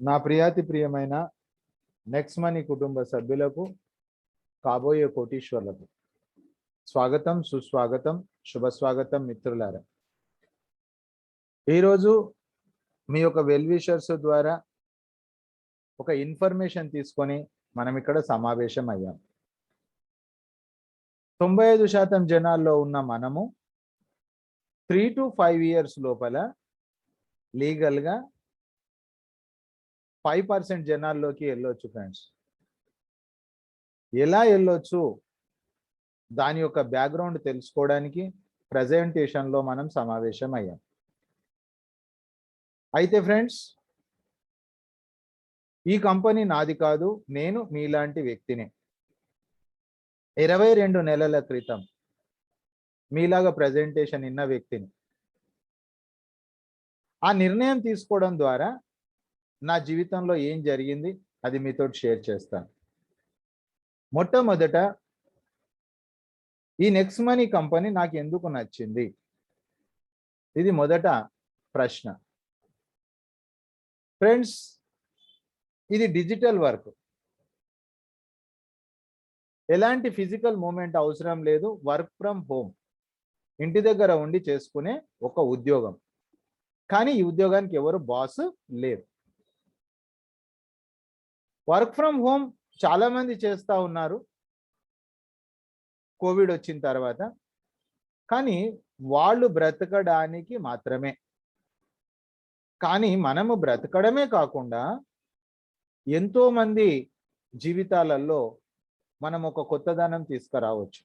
నా ప్రియాతి ప్రియమైన next money కుటుంబ సభ్యులకు కాబోయే కోటీశ్వర్లకు స్వాగతం, సుస్వాగతం, శుభ స్వాగతం మిత్రులారా. ఈరోజు మీ యొక్క వెల్ విషర్స్ ద్వారా ఒక ఇన్ఫర్మేషన్ తీసుకొని మనం ఇక్కడ సమావేశం అయ్యాం. 95% జనాల్లో ఉన్న మనము 3 to 5 years లోపల లీగల్గా 5% జనాల్లోకి వెళ్ళొచ్చు ఫ్రెండ్స్. ఎలా వెళ్ళొచ్చు దాని యొక్క బ్యాక్గ్రౌండ్ తెలుసుకోవడానికి ప్రజెంటేషన్లో మనం సమావేశం అయ్యాం. అయితే ఫ్రెండ్స్, ఈ కంపెనీ నాది కాదు, నేను మీలాంటి వ్యక్తిని. 22 నెలల క్రితం మీలాగా ప్రజెంటేషన్ ఇన్న వ్యక్తిని. ఆ నిర్ణయం తీసుకోవడం ద్వారా నా జీవితంలో ఏం జరిగింది అది మీతో షేర్ చేస్తాను. మొట్టమొదట ఈ నెక్స్ట్ మనీ కంపెనీ నాకు ఎందుకు నచ్చింది, ఇది మొదట ప్రశ్న. ఫ్రెండ్స్, ఇది డిజిటల్ వర్క్, ఎలాంటి ఫిజికల్ మూమెంట్ అవసరం లేదు. వర్క్ ఫ్రమ్ హోమ్, ఇంటి దగ్గర ఉండి చేసుకునే ఒక ఉద్యోగం. కానీ ఈ ఉద్యోగానికి ఎవరు బాస్ లేరు. వర్క్ ఫ్రమ్ హోమ్ చాలా మంది చేస్తూ ఉన్నారు కోవిడ్ వచ్చిన తర్వాత. కానీ వాళ్ళు బ్రతకడానికి మాత్రమే. కానీ మనము బ్రతకడమే కాకుండా ఎంతో మంది జీవితాలలో మనం ఒక కొత్తదనం తీసుకురావచ్చు.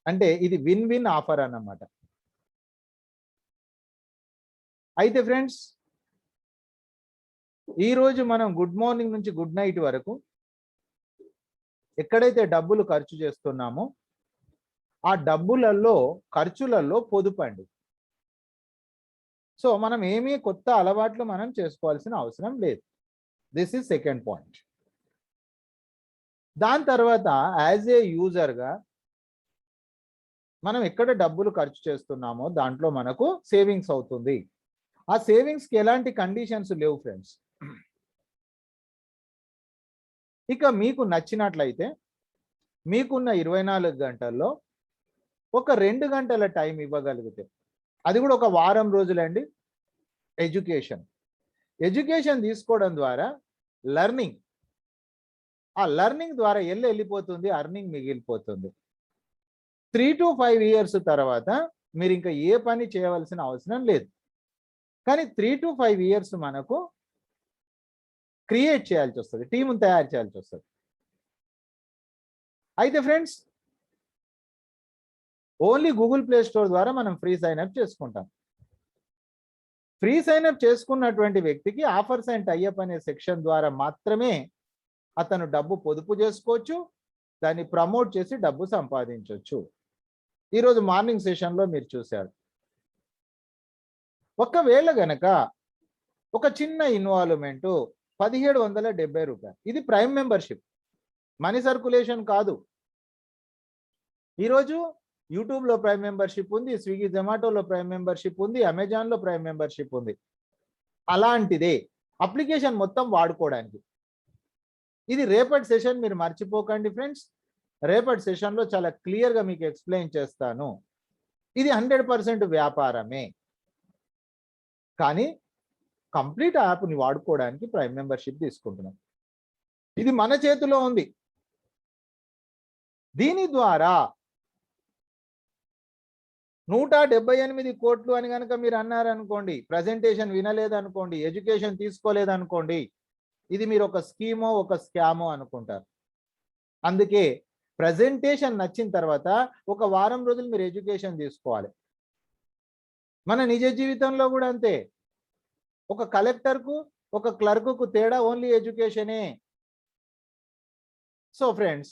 అంటే ఇది విన్ విన్ ఆఫర్ అన్నమాట. అయితే ఫ్రెండ్స్, ఈరోజు మనం గుడ్ మార్నింగ్ నుంచి గుడ్ నైట్ వరకు ఎక్కడైతే డబ్బులు ఖర్చు చేస్తున్నామో ఆ డబ్బులలో ఖర్చులలో పొదుపండి. సో మనం ఏమీ కొత్త అలవాట్లు మనం చేసుకోవాల్సిన అవసరం లేదు. This is second point. దాని తర్వాత యాజ్ ఏ యూజర్గా మనం ఎక్కడ డబ్బులు ఖర్చు చేస్తున్నామో దాంట్లో మనకు సేవింగ్స్ అవుతుంది. ఆ సేవింగ్స్కి ఎలాంటి కండిషన్స్ లేవు ఫ్రెండ్స్. ఇక మీకు నచ్చినట్లయితే మీకున్న 24 గంటల్లో ఒక 2 గంటల టైం ఇవ్వగలిగితే, అది కూడా ఒక వారం రోజులండి, ఎడ్యుకేషన్ తీసుకోవడం ద్వారా లర్నింగ్, ఆ లర్నింగ్ ద్వారా వెళ్ళిపోతుంది, అర్నింగ్ మిగిలిపోతుంది. 3 to 5 years తర్వాత మీరు ఇంకా ఏ పని చేయవలసిన అవసరం లేదు. కానీ 3 to 5 years మనకు క్రియేట్ చేయాల్సి వస్తుంది, టీమును తయారు చేయాల్సి వస్తుంది. అయితే friends, only Google play store ద్వారా మనం ఫ్రీ సైన్అప్ చేసుకుంటాం. ఫ్రీ సైన్అప్ చేసుకున్నటువంటి వ్యక్తికి ఆఫర్స్ అండ్ టైఅప్ అనే సెక్షన్ ద్వారా మాత్రమే అతను డబ్బు పొదుపు చేసుకోవచ్చు, దాన్ని ప్రమోట్ చేసి డబ్బు సంపాదించవచ్చు. ఈరోజు మార్నింగ్ సెషన్లో మీరు చూశారు. ఒకవేళ గనక ఒక చిన్న ఇన్వాల్వ్మెంట్ 1770 రూపాయలు, ఇది ప్రైమ్ మెంబర్షిప్, మనీ సర్కులేషన్ కాదు. ఈరోజు యూట్యూబ్లో ప్రైమ్ మెంబర్షిప్ ఉంది, స్విగ్గీ జొమాటోలో ప్రైమ్ మెంబర్షిప్ ఉంది, అమెజాన్లో ప్రైమ్ మెంబర్షిప్ ఉంది. అలాంటిదే అప్లికేషన్ మొత్తం వాడుకోవడానికి. ఇది రేపటి సెషన్ మీరు మర్చిపోకండి ఫ్రెండ్స్. రేపటి సెషన్లో చాలా క్లియర్గా మీకు ఎక్స్ప్లెయిన్ చేస్తాను. ఇది 100% వ్యాపారమే, కానీ కంప్లీట్ యాప్ని వాడుకోవడానికి ప్రైమ్ మెంబర్షిప్ తీసుకుంటున్నాం. ఇది మన చేతిలో ఉంది. దీని ద్వారా 178 కోట్లు అని కనుక మీరు అన్నారనుకోండి, ప్రజెంటేషన్ వినలేదనుకోండి, ఎడ్యుకేషన్ తీసుకోలేదనుకోండి, ఇది మీరు ఒక స్కీమో ఒక స్కామో అనుకుంటారు. అందుకే ప్రజెంటేషన్ నచ్చిన తర్వాత ఒక వారం రోజులు మీరు ఎడ్యుకేషన్ తీసుకోవాలి. మన నిజ జీవితంలో కూడా అంతే. ఒక కలెక్టర్కు ఒక క్లర్కుకు తేడా ఓన్లీ ఎడ్యుకేషనే. సో ఫ్రెండ్స్,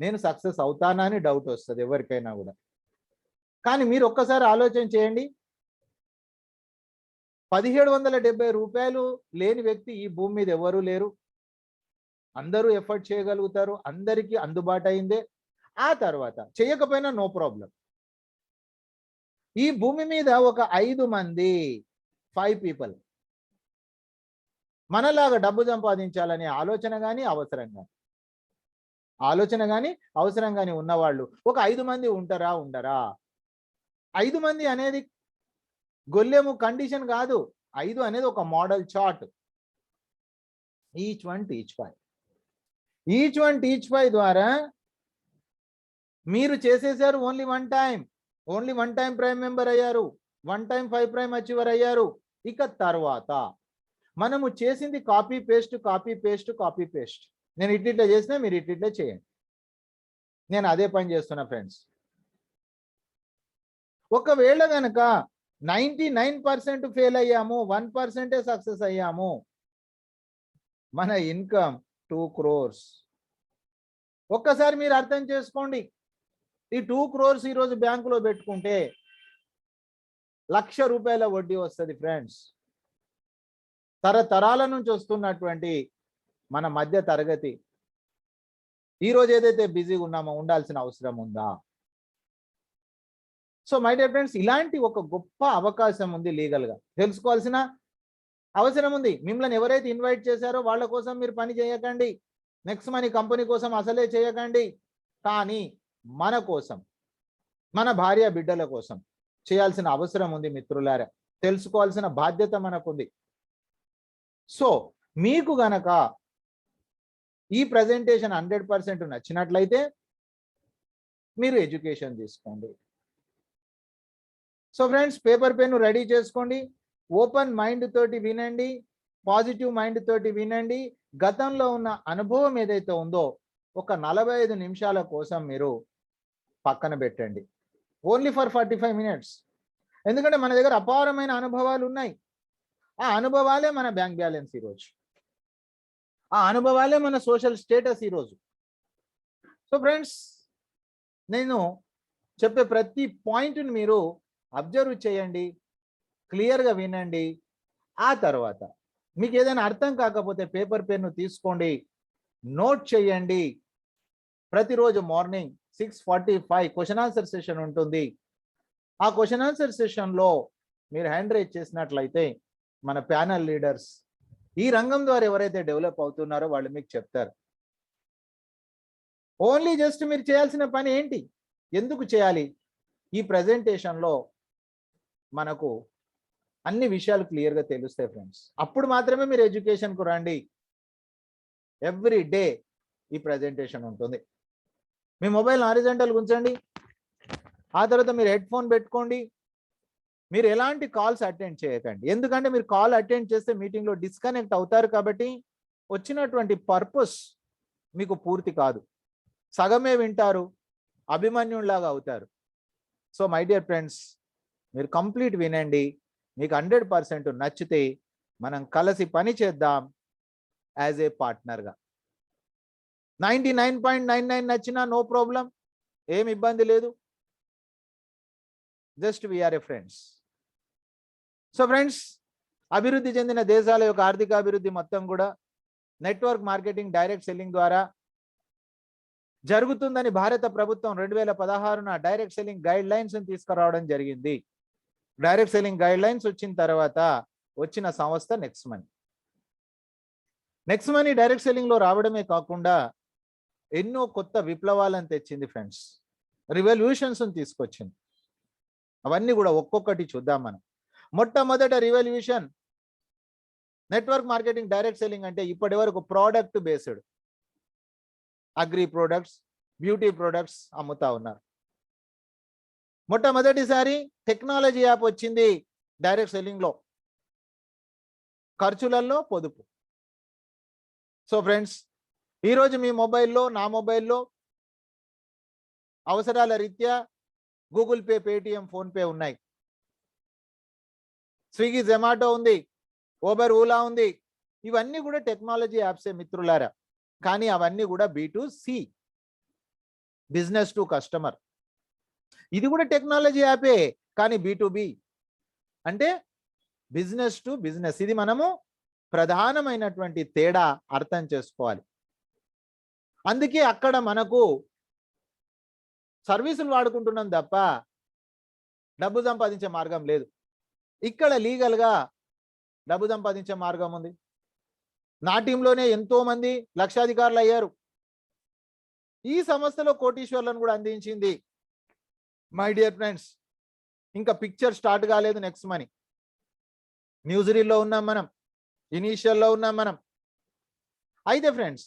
నేను సక్సెస్ అవుతానా అని డౌట్ వస్తుంది ఎవరికైనా కూడా. కానీ మీరు ఒక్కసారి ఆలోచన చేయండి, 1770 రూపాయలు లేని వ్యక్తి ఈ భూమి మీద ఎవరు లేరు. అందరూ ఎఫర్ట్ చేయగలుగుతారు, అందరికీ అందుబాటు అయిందే. ఆ తర్వాత చేయకపోయినా నో ప్రాబ్లం. ఈ భూమి మీద ఒక 5 మంది 5 people మనలాగా డబ్బు సంపాదించాలనే ఆలోచన కానీ అవసరం కానీ ఉన్నవాళ్ళు ఒక 5 మంది ఉండరా? 5 మంది అనేది గొల్లెము కండిషన్ కాదు. 5 అనేది ఒక model chart. Each one teach five ద్వారా మీరు చేసేసారు. Only one time prime member అయ్యారు, 1 టైం 5 ప్రైమ్ అచీవర్ అయ్యారు. ఇక తర్వాత మనము చేసింది కాపీ పేస్ట్. నేను ఇట్లా చేసినా మీరు ఇట్లా చేయండి. నేను అదే పని చేస్తున్నా ఫ్రెండ్స్. ఒకవేళ గనక 99% ఫెయిల్ అయ్యాము, 1% సక్సెస్ అయ్యాము, మన ఇన్కమ్ 2 crores. ఒక్కసారి మీరు అర్థం చేసుకోండి. ఈ 2 crores ఈరోజు బ్యాంకులో పెట్టుకుంటే 1,00,000 రూపాయల వడ్డీ వస్తుంది ఫ్రెండ్స్. తరతరాల నుంచి వస్తున్నటువంటి మన మధ్య తరగతి ఈరోజు ఏదైతే బిజీగా ఉన్నామో ఉండాల్సిన అవసరం ఉందా? సో మై డియర్ ఫ్రెండ్స్, ఇలాంటి ఒక గొప్ప అవకాశం ఉంది. లీగల్గా తెలుసుకోవాల్సిన అవసరం ఉంది. మిమ్మల్ని ఎవరైతే ఇన్వైట్ చేశారో వాళ్ళ కోసం మీరు పని చేయకండి, నెక్స్ట్ మనీ కంపెనీ కోసం అసలే చేయకండి. కానీ మన కోసం, మన భార్య బిడ్డల కోసం చేయాల్సిన అవసరం ఉంది మిత్రులారా. తెలుసుకోవాల్సిన బాధ్యత మనకుంది. సో మీకు గనక ఈ ప్రజెంటేషన్ 100% నచ్చినట్లయితే మీరు ఎడ్యుకేషన్ తీసుకోండి. So friends, paper pen ready చేసుకోండి. ఓపెన్ మైండ్ తోటి వినండి, పాజిటివ్ మైండ్ తోటి వినండి. గతంలో ఉన్న అనుభవం ఏదైతే ఉందో ఒక 45 నిమిషాల కోసం మీరు పక్కన పెట్టండి. Only for 45 minutes. ఎందుకంటే మన దగ్గర అపారమైన అనుభవాలు ఉన్నాయి. ఆ అనుభవాలే మన బ్యాంక్ బ్యాలెన్స్ ఈరోజు, ఆ అనుభవాలే మన సోషల్ స్టేటస్ ఈరోజు. సో ఫ్రెండ్స్, నేను చెప్పే ప్రతి పాయింట్ని మీరు అబ్జర్వ్ చేయండి, క్లియర్గా వినండి. ఆ తర్వాత మీకు ఏదైనా అర్థం కాకపోతే పేపర్ పెన్ను తీసుకోండి, నోట్ చేయండి. ప్రతిరోజు మార్నింగ్ 6:45 క్వశ్చన్ ఆన్సర్ సెషన్ ఉంటుంది. ఆ క్వశ్చన్ ఆన్సర్ సెషన్లో మీరు హ్యాండ్ రైజ్ చేసినట్లయితే మన ప్యానల్ లీడర్స్ ఈ రంగం ద్వారా ఎవరైతే డెవలప్ అవుతున్నారో వాళ్ళు మీకు చెప్తారు. ఓన్లీ జస్ట్ మీరు చేయాల్సిన పని ఏంటి, ఎందుకు చేయాలి? ఈ ప్రజెంటేషన్లో మనకు అన్ని విషయాలు క్లియర్గా తెలుస్తాయి ఫ్రెండ్స్. అప్పుడు మాత్రమే మీరు ఎడ్యుకేషన్కు రండి. ఎవ్రీ డే ఈ ప్రజెంటేషన్ ఉంటుంది. మీ మొబైల్ హారిజాంటల్ ఉంచండి. ఆ తర్వాత మీరు హెడ్ ఫోన్ పెట్టుకోండి. మీరు ఎలాంటి కాల్స్ అటెండ్ చేయకండి, ఎందుకంటే మీరు కాల్ అటెండ్ చేస్తే మీటింగ్లో డిస్కనెక్ట్ అవుతారు. కాబట్టి వచ్చినటువంటి పర్పస్ మీకు పూర్తి కాదు, సగమే వింటారు, అభిమన్యులాగా అవుతారు. సో మై డియర్ ఫ్రెండ్స్, మీరు కంప్లీట్ వినండి. మీకు 100% నచ్చితే మనం కలిసి పని చేద్దాం యాజ్ ఏ పార్ట్నర్గా. 99.99 నచ్చినా నో ప్రాబ్లం, ఏం ఇబ్బంది లేదు. జస్ట్ వీఆర్ ఏ ఫ్రెండ్స్. సో ఫ్రెండ్స్, అభివృద్ధి చెందిన దేశాల యొక్క ఆర్థిక అభివృద్ధి మొత్తం కూడా నెట్వర్క్ మార్కెటింగ్, డైరెక్ట్ సెల్లింగ్ ద్వారా జరుగుతుందని భారత ప్రభుత్వం 2016 డైరెక్ట్ సెల్లింగ్ గైడ్ లైన్స్ తీసుకురావడం జరిగింది. డైరెక్ట్ సెల్లింగ్ గైడ్ లైన్స్ వచ్చిన తర్వాత వచ్చిన సంస్థ next money. Next money direct సెల్లింగ్లో రావడమే కాకుండా ఎన్నో కొత్త విప్లవాలను తెచ్చింది ఫ్రెండ్స్, రివల్యూషన్స్ తీసుకొచ్చింది. అవన్నీ కూడా ఒక్కొక్కటి చూద్దాం మనం. మొట్టమొదట revolution network marketing direct selling అంటే ఇప్పటి వరకు product based agri products, beauty products అమ్ముతా ఉన్నారు. మొట్టమొదటిసారి టెక్నాలజీ యాప్ వచ్చింది డైరెక్ట్ సెల్లింగ్లో, ఖర్చులలో పొదుపు. సో ఫ్రెండ్స్, ఈరోజు మీ మొబైల్లో, నా మొబైల్లో అవసరాల రీత్యా గూగుల్ పే, పేటిఎం, ఫోన్పే ఉన్నాయి. స్విగ్గీ, జొమాటో ఉంది, ఓబర్, ఓలా ఉంది. ఇవన్నీ కూడా టెక్నాలజీ యాప్సే మిత్రులారా. కానీ అవన్నీ కూడా B2C, బిజినెస్ టు కస్టమర్. ఇది కూడా టెక్నాలజీ యాపే, కానీ B2B అంటే బిజినెస్ టు బిజినెస్. ఇది మనము ప్రధానమైనటువంటి తేడా అర్థం చేసుకోవాలి. అందుకే అక్కడ మనకు సర్వీసులు వాడుకుంటున్నాం తప్ప డబ్బు సంపాదించే మార్గం లేదు. ఇక్కడ లీగల్గా డబ్బు సంపాదించే మార్గం ఉంది. నా టీంలోనే ఎంతో మంది లక్షాధికారులు అయ్యారు. ఈ సంస్థలో కోటీశ్వర్లను కూడా అందించింది. మై డియర్ ఫ్రెండ్స్, ఇంకా పిక్చర్ స్టార్ట్ కాలేదు. నెక్స్ట్ మనీ న్యూజిరీలో ఉన్నాం మనం, ఇనీషియల్లో ఉన్నాం మనం. అయితే ఫ్రెండ్స్,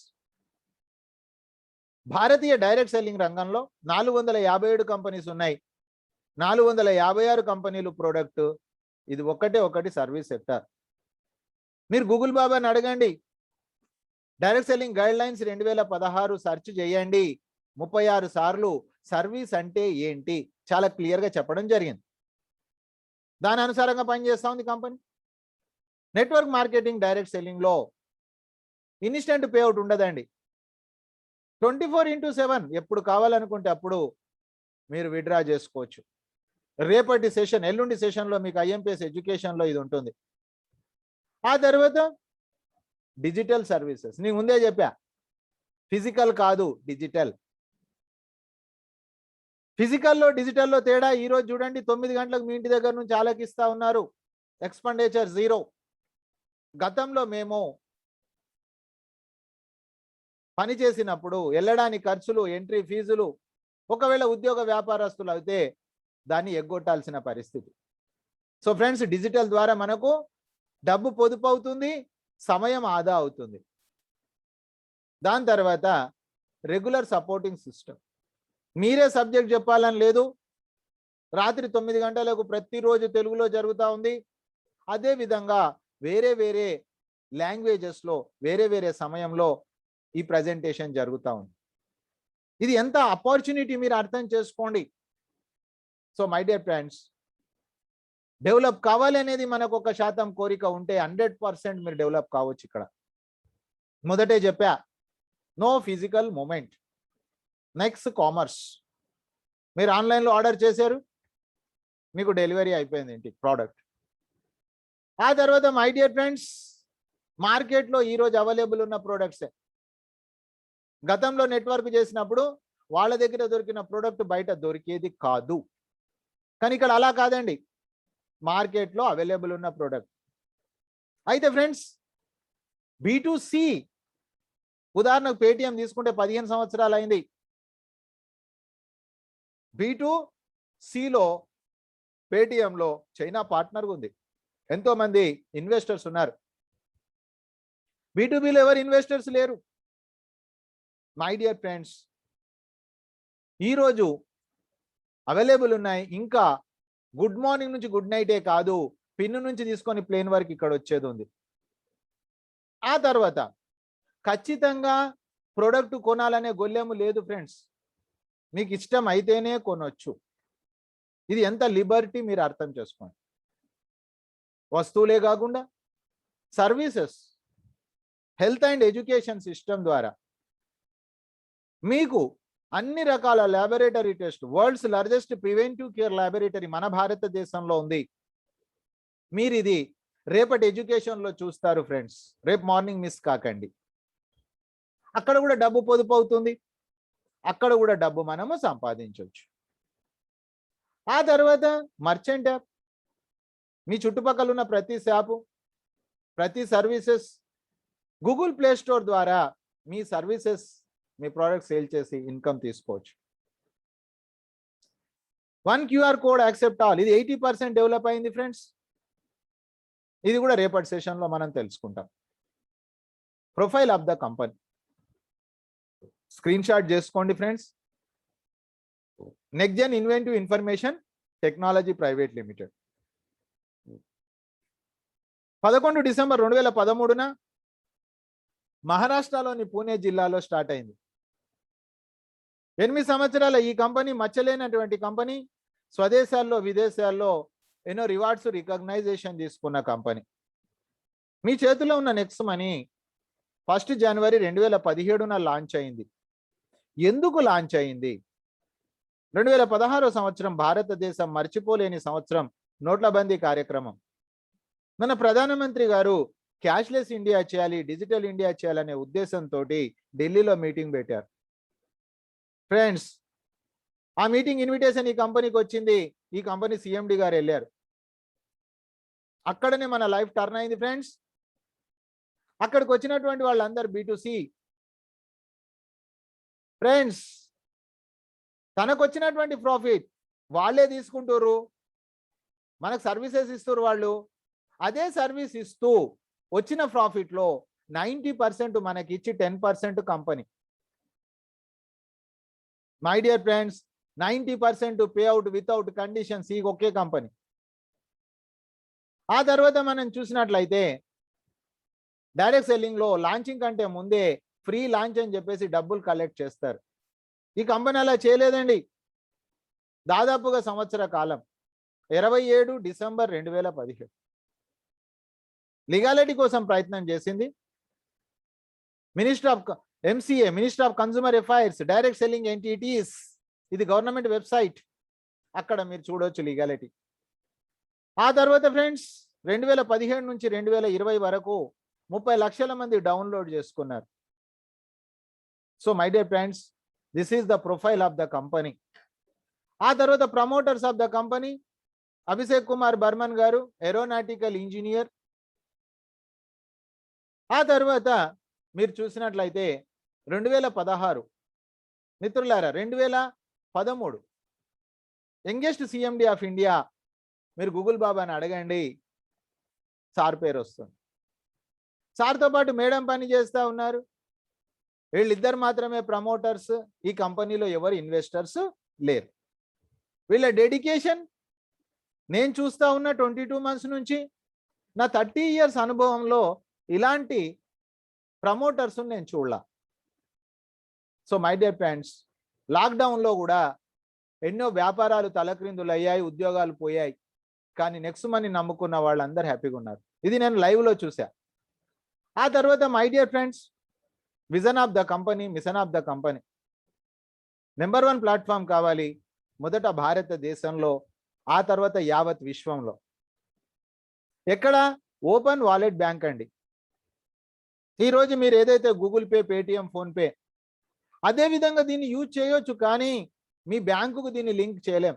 భారతీయ డైరెక్ట్ సెల్లింగ్ రంగంలో 457 కంపెనీస్ ఉన్నాయి. 456 కంపెనీలు ప్రోడక్ట్. ఇది ఒకటి సర్వీస్ సెక్టర్. మీరు గూగుల్ బాబాని అడగండి, direct selling guide lines 2016 search చేయండి. 36 సార్లు సర్వీస్ అంటే ఏంటి చాలా క్లియర్గా చెప్పడం జరిగింది. దాని అనుసారంగా పనిచేస్తూ ఉంది కంపెనీ. నెట్వర్క్ మార్కెటింగ్ డైరెక్ట్ సెల్లింగ్లో ఇన్స్టెంట్ పేఅవుట్ ఉండదండి. 24/7 ఎప్పుడు కావాలనుకుంటే అప్పుడు మీరు విత్డ్రా చేసుకోవచ్చు. రేపటి సెషన్, ఎల్లుండి సెషన్లో మీకు IMPS ఎడ్యుకేషన్లో ఇది ఉంటుంది. ఆ తర్వాత డిజిటల్ సర్వీసెస్, నీ ముందే చెప్పా, ఫిజికల్ కాదు డిజిటల్. ఫిజికల్లో డిజిటల్లో తేడా ఈరోజు చూడండి, 9 గంటలకు మీ ఇంటి దగ్గర నుంచి ఆలకిస్తా ఉన్నారు. ఎక్స్పెండిచర్ 0. గతంలో మేము పని చేసినప్పుడు వెళ్ళడానికి ఖర్చులు, ఎంట్రీ ఫీజులు, ఒకవేళ ఉద్యోగ వ్యాపారస్తులు అయితే దాన్ని ఎగ్గొట్టాల్సిన పరిస్థితి. సో ఫ్రెండ్స్, డిజిటల్ ద్వారా మనకు డబ్బు పొదుపు అవుతుంది, సమయం ఆదా అవుతుంది. దాని తర్వాత రెగ్యులర్ సపోర్టింగ్ సిస్టమ్. మీరే సబ్జెక్ట్ చెప్పాలని లేదు. రాత్రి 9 గంటలకు ప్రతిరోజు తెలుగులో జరుగుతూ ఉంది. అదేవిధంగా వేరే వేరే లాంగ్వేజెస్లో వేరే వేరే సమయంలో ఈ ప్రజెంటేషన్ జరుగుతూ ఉంది. ఇది ఎంత ఆపర్చునిటీ మీరు అర్థం చేసుకోండి. So my dear friends, develop కావాలి అనేది మనకు 1% కోరిక ఉంటే 100% మీరు డెవలప్ కావచ్చు. ఇక్కడ మొదటే చెప్పా, no physical movement. Next commerce. మీరు ఆన్లైన్లో ఆర్డర్ చేశారు, మీకు డెలివరీ అయిపోయింది ఇంటికి ప్రోడక్ట్. ఆ తర్వాత మై డియర్ ఫ్రెండ్స్, మార్కెట్లో ఈరోజు అవైలబుల్ ఉన్న ప్రోడక్ట్సే. గతంలో నెట్వర్క్ చేసినప్పుడు వాళ్ళ దగ్గర దొరికిన ప్రోడక్ట్ బయట దొరికేది కాదు. కానీ ఇక్కడ అలా కాదండి, మార్కెట్లో అవైలబుల్ ఉన్న ప్రోడక్ట్. అయితే ఫ్రెండ్స్, B2C, ఉదాహరణకు పేటిఎం తీసుకుంటే 15 సంవత్సరాలు అయింది. B2Cలో పేటిఎంలో చైనా పార్ట్నర్ ఉంది, ఎంతో మంది ఇన్వెస్టర్స్ ఉన్నారు. B2Bలో ఎవరు ఇన్వెస్టర్స్ లేరు. మై డియర్ ఫ్రెండ్స్, ఈరోజు అవైలబుల్ ఉన్నాయి. ఇంకా గుడ్ మార్నింగ్ నుంచి గుడ్ నైటే కాదు, పిన్ నుంచి తీసుకొని ప్లేన్ వరకు ఇక్కడ వచ్చేది ఉంది. ఆ తర్వాత ఖచ్చితంగా ప్రోడక్ట్ కొనాలనే గొల్లెము లేదు ఫ్రెండ్స్, మీకు ఇష్టం అయితేనే కొనొచ్చు. ఇది ఎంత లిబర్టీ మీరు అర్థం చేసుకోండి. వస్తువులే కాకుండా services, health and education system ద్వారా మీకు అన్ని రకాల laboratory test, world's largest preventive care laboratory మన భారతదేశంలో ఉంది. మీరు ఇది రేపటి ఎడ్యుకేషన్లో చూస్తారు ఫ్రెండ్స్. రేపు మార్నింగ్ మిస్ కాకండి. అక్కడ కూడా డబ్బు పొదుపు అవుతుంది, అక్కడ కూడా డబ్బు మనము సంపాదించవచ్చు. ఆ తర్వాత మర్చెంట్ యాప్. మీ చుట్టుపక్కల ఉన్న ప్రతి షాపు, ప్రతి సర్వీసెస్ గూగుల్ ప్లే స్టోర్ ద్వారా మీ సర్వీసెస్, మీ ప్రోడక్ట్ సేల్ చేసి ఇన్కమ్ తీసుకోవచ్చు. 1 QR కోడ్ యాక్సెప్ట్ ఆల్. ఇది 80% డెవలప్ అయింది ఫ్రెండ్స్. ఇది కూడా రేపటి సెషన్లో మనం తెలుసుకుంటాం. Profile of the company screen shot చేసుకోండి friends. Next gen inventive information technology private limited 11 December 2013న మహారాష్ట్రలోని పూణే జిల్లాలో స్టార్ట్ అయింది. 8 సంవత్సరాల ఈ కంపెనీ మచ్చలేనటువంటి కంపెనీ. స్వదేశాల్లో విదేశాల్లో ఎన్నో రివార్డ్స్, రికగ్నైజేషన్ తీసుకున్న కంపెనీ. మీ చేతిలో ఉన్న నెక్స్ట్ మనీ 1 జనవరి 2017న లాంచ్ అయింది. ఎందుకు లాంచ్ అయింది? 2016 సంవత్సరం భారతదేశం మర్చిపోలేని సంవత్సరం, నోట్ల బందీ కార్యక్రమం. మన ప్రధానమంత్రి గారు క్యాష్లెస్ ఇండియా చేయాలి, డిజిటల్ ఇండియా చేయాలనే ఉద్దేశంతో ఢిల్లీలో మీటింగ్ పెట్టారు ఫ్రెండ్స్. ఆ మీటింగ్ ఇన్విటేషన్ ఈ కంపెనీకి వచ్చింది. ఈ కంపెనీ CMD గారు వెళ్ళారు. అక్కడనే మన లైఫ్ టర్న్ అయింది ఫ్రెండ్స్. అక్కడికి వచ్చినటువంటి వాళ్ళందరూ B2C ఫ్రెండ్స్. తనకు వచ్చినటువంటి ప్రాఫిట్ వాళ్ళే తీసుకుంటారు, మనకు సర్వీసెస్ ఇస్తారు వాళ్ళు. అదే సర్వీస్ ఇస్తూ వచ్చిన ప్రాఫిట్లో 90% మనకి ఇచ్చి 10% company. My dear friends, 90% pay out without conditions ఈ ఒకే కంపెనీ. ఆ తర్వాత మనం చూసినట్లయితే డైరెక్ట్ సెల్లింగ్ లో లాంచింగ్ కంటే ముందే ఫ్రీ లాంచ్ అని చెప్పేసి డబ్బులు కలెక్ట్ చేస్తారు. ఈ కంపెనీ అలా చేయలేదండి. దాదాపుగా సంవత్సర కాలం 27 డిసెంబర్ 2017 లీగాలిటీ కోసం ప్రయత్నం చేసింది. Minister of MCA, minister of consumer affairs, direct selling entities, ఇది గవర్నమెంట్ వెబ్సైట్, అక్కడ మీరు చూడవచ్చు లీగాలిటీ. ఆ తర్వాత ఫ్రెండ్స్ 2017 నుంచి 2020 వరకు 30 లక్షల మంది డౌన్లోడ్ చేసుకున్నారు. So my dear friends, this is the profile of the company. ఆ తర్వాత promoters of the company Abhishek Kumar Barman గారు, ఏరోనాటికల్ ఇంజనీర్. ఆ తర్వాత మీరు చూసినట్లయితే 2016 మిత్రులారా, 2013 యంగెస్ట్ CMD ఆఫ్ ఇండియా, మీరు గూగుల్ బాబాని అడగండి, సార్ పేరు వస్తుంది. సార్తో పాటు మేడం పని చేస్తూ ఉన్నారు. వీళ్ళిద్దరు మాత్రమే ప్రమోటర్స్, ఈ కంపెనీలో ఎవరు ఇన్వెస్టర్స్ లేరు. వీళ్ళ డెడికేషన్ నేను చూస్తూ ఉన్న 22 మంత్స్ నుంచి, నా 30 ఇయర్స్ అనుభవంలో ఇలాంటి ప్రమోటర్స్ నేను చూడలా. సో మై డియర్ ఫ్రెండ్స్, లాక్డౌన్లో కూడా ఎన్నో వ్యాపారాలు తలక్రిందులు అయ్యాయి, ఉద్యోగాలు పోయాయి, కానీ నెక్స్ట్ మనీ నమ్ముకున్న వాళ్ళందరూ హ్యాపీగా ఉన్నారు. ఇది నేను లైవ్లో చూసా. ఆ తర్వాత my dear friends, vision of the company, machine of the company. Number 1 platform కావాలి, మొదట భారతదేశంలో, ఆ తర్వాత యావత్ విశ్వంలో. ఎక్కడ? ఓపెన్ వాలెట్ బ్యాంక్ అండి. ఈరోజు మీరు ఏదైతే గూగుల్ పే, పేటిఎం, ఫోన్పే, అదే విధంగా దీన్ని యూజ్ చేయొచ్చు, కానీ మీ బ్యాంకుకు దీన్ని లింక్ చేయలేం.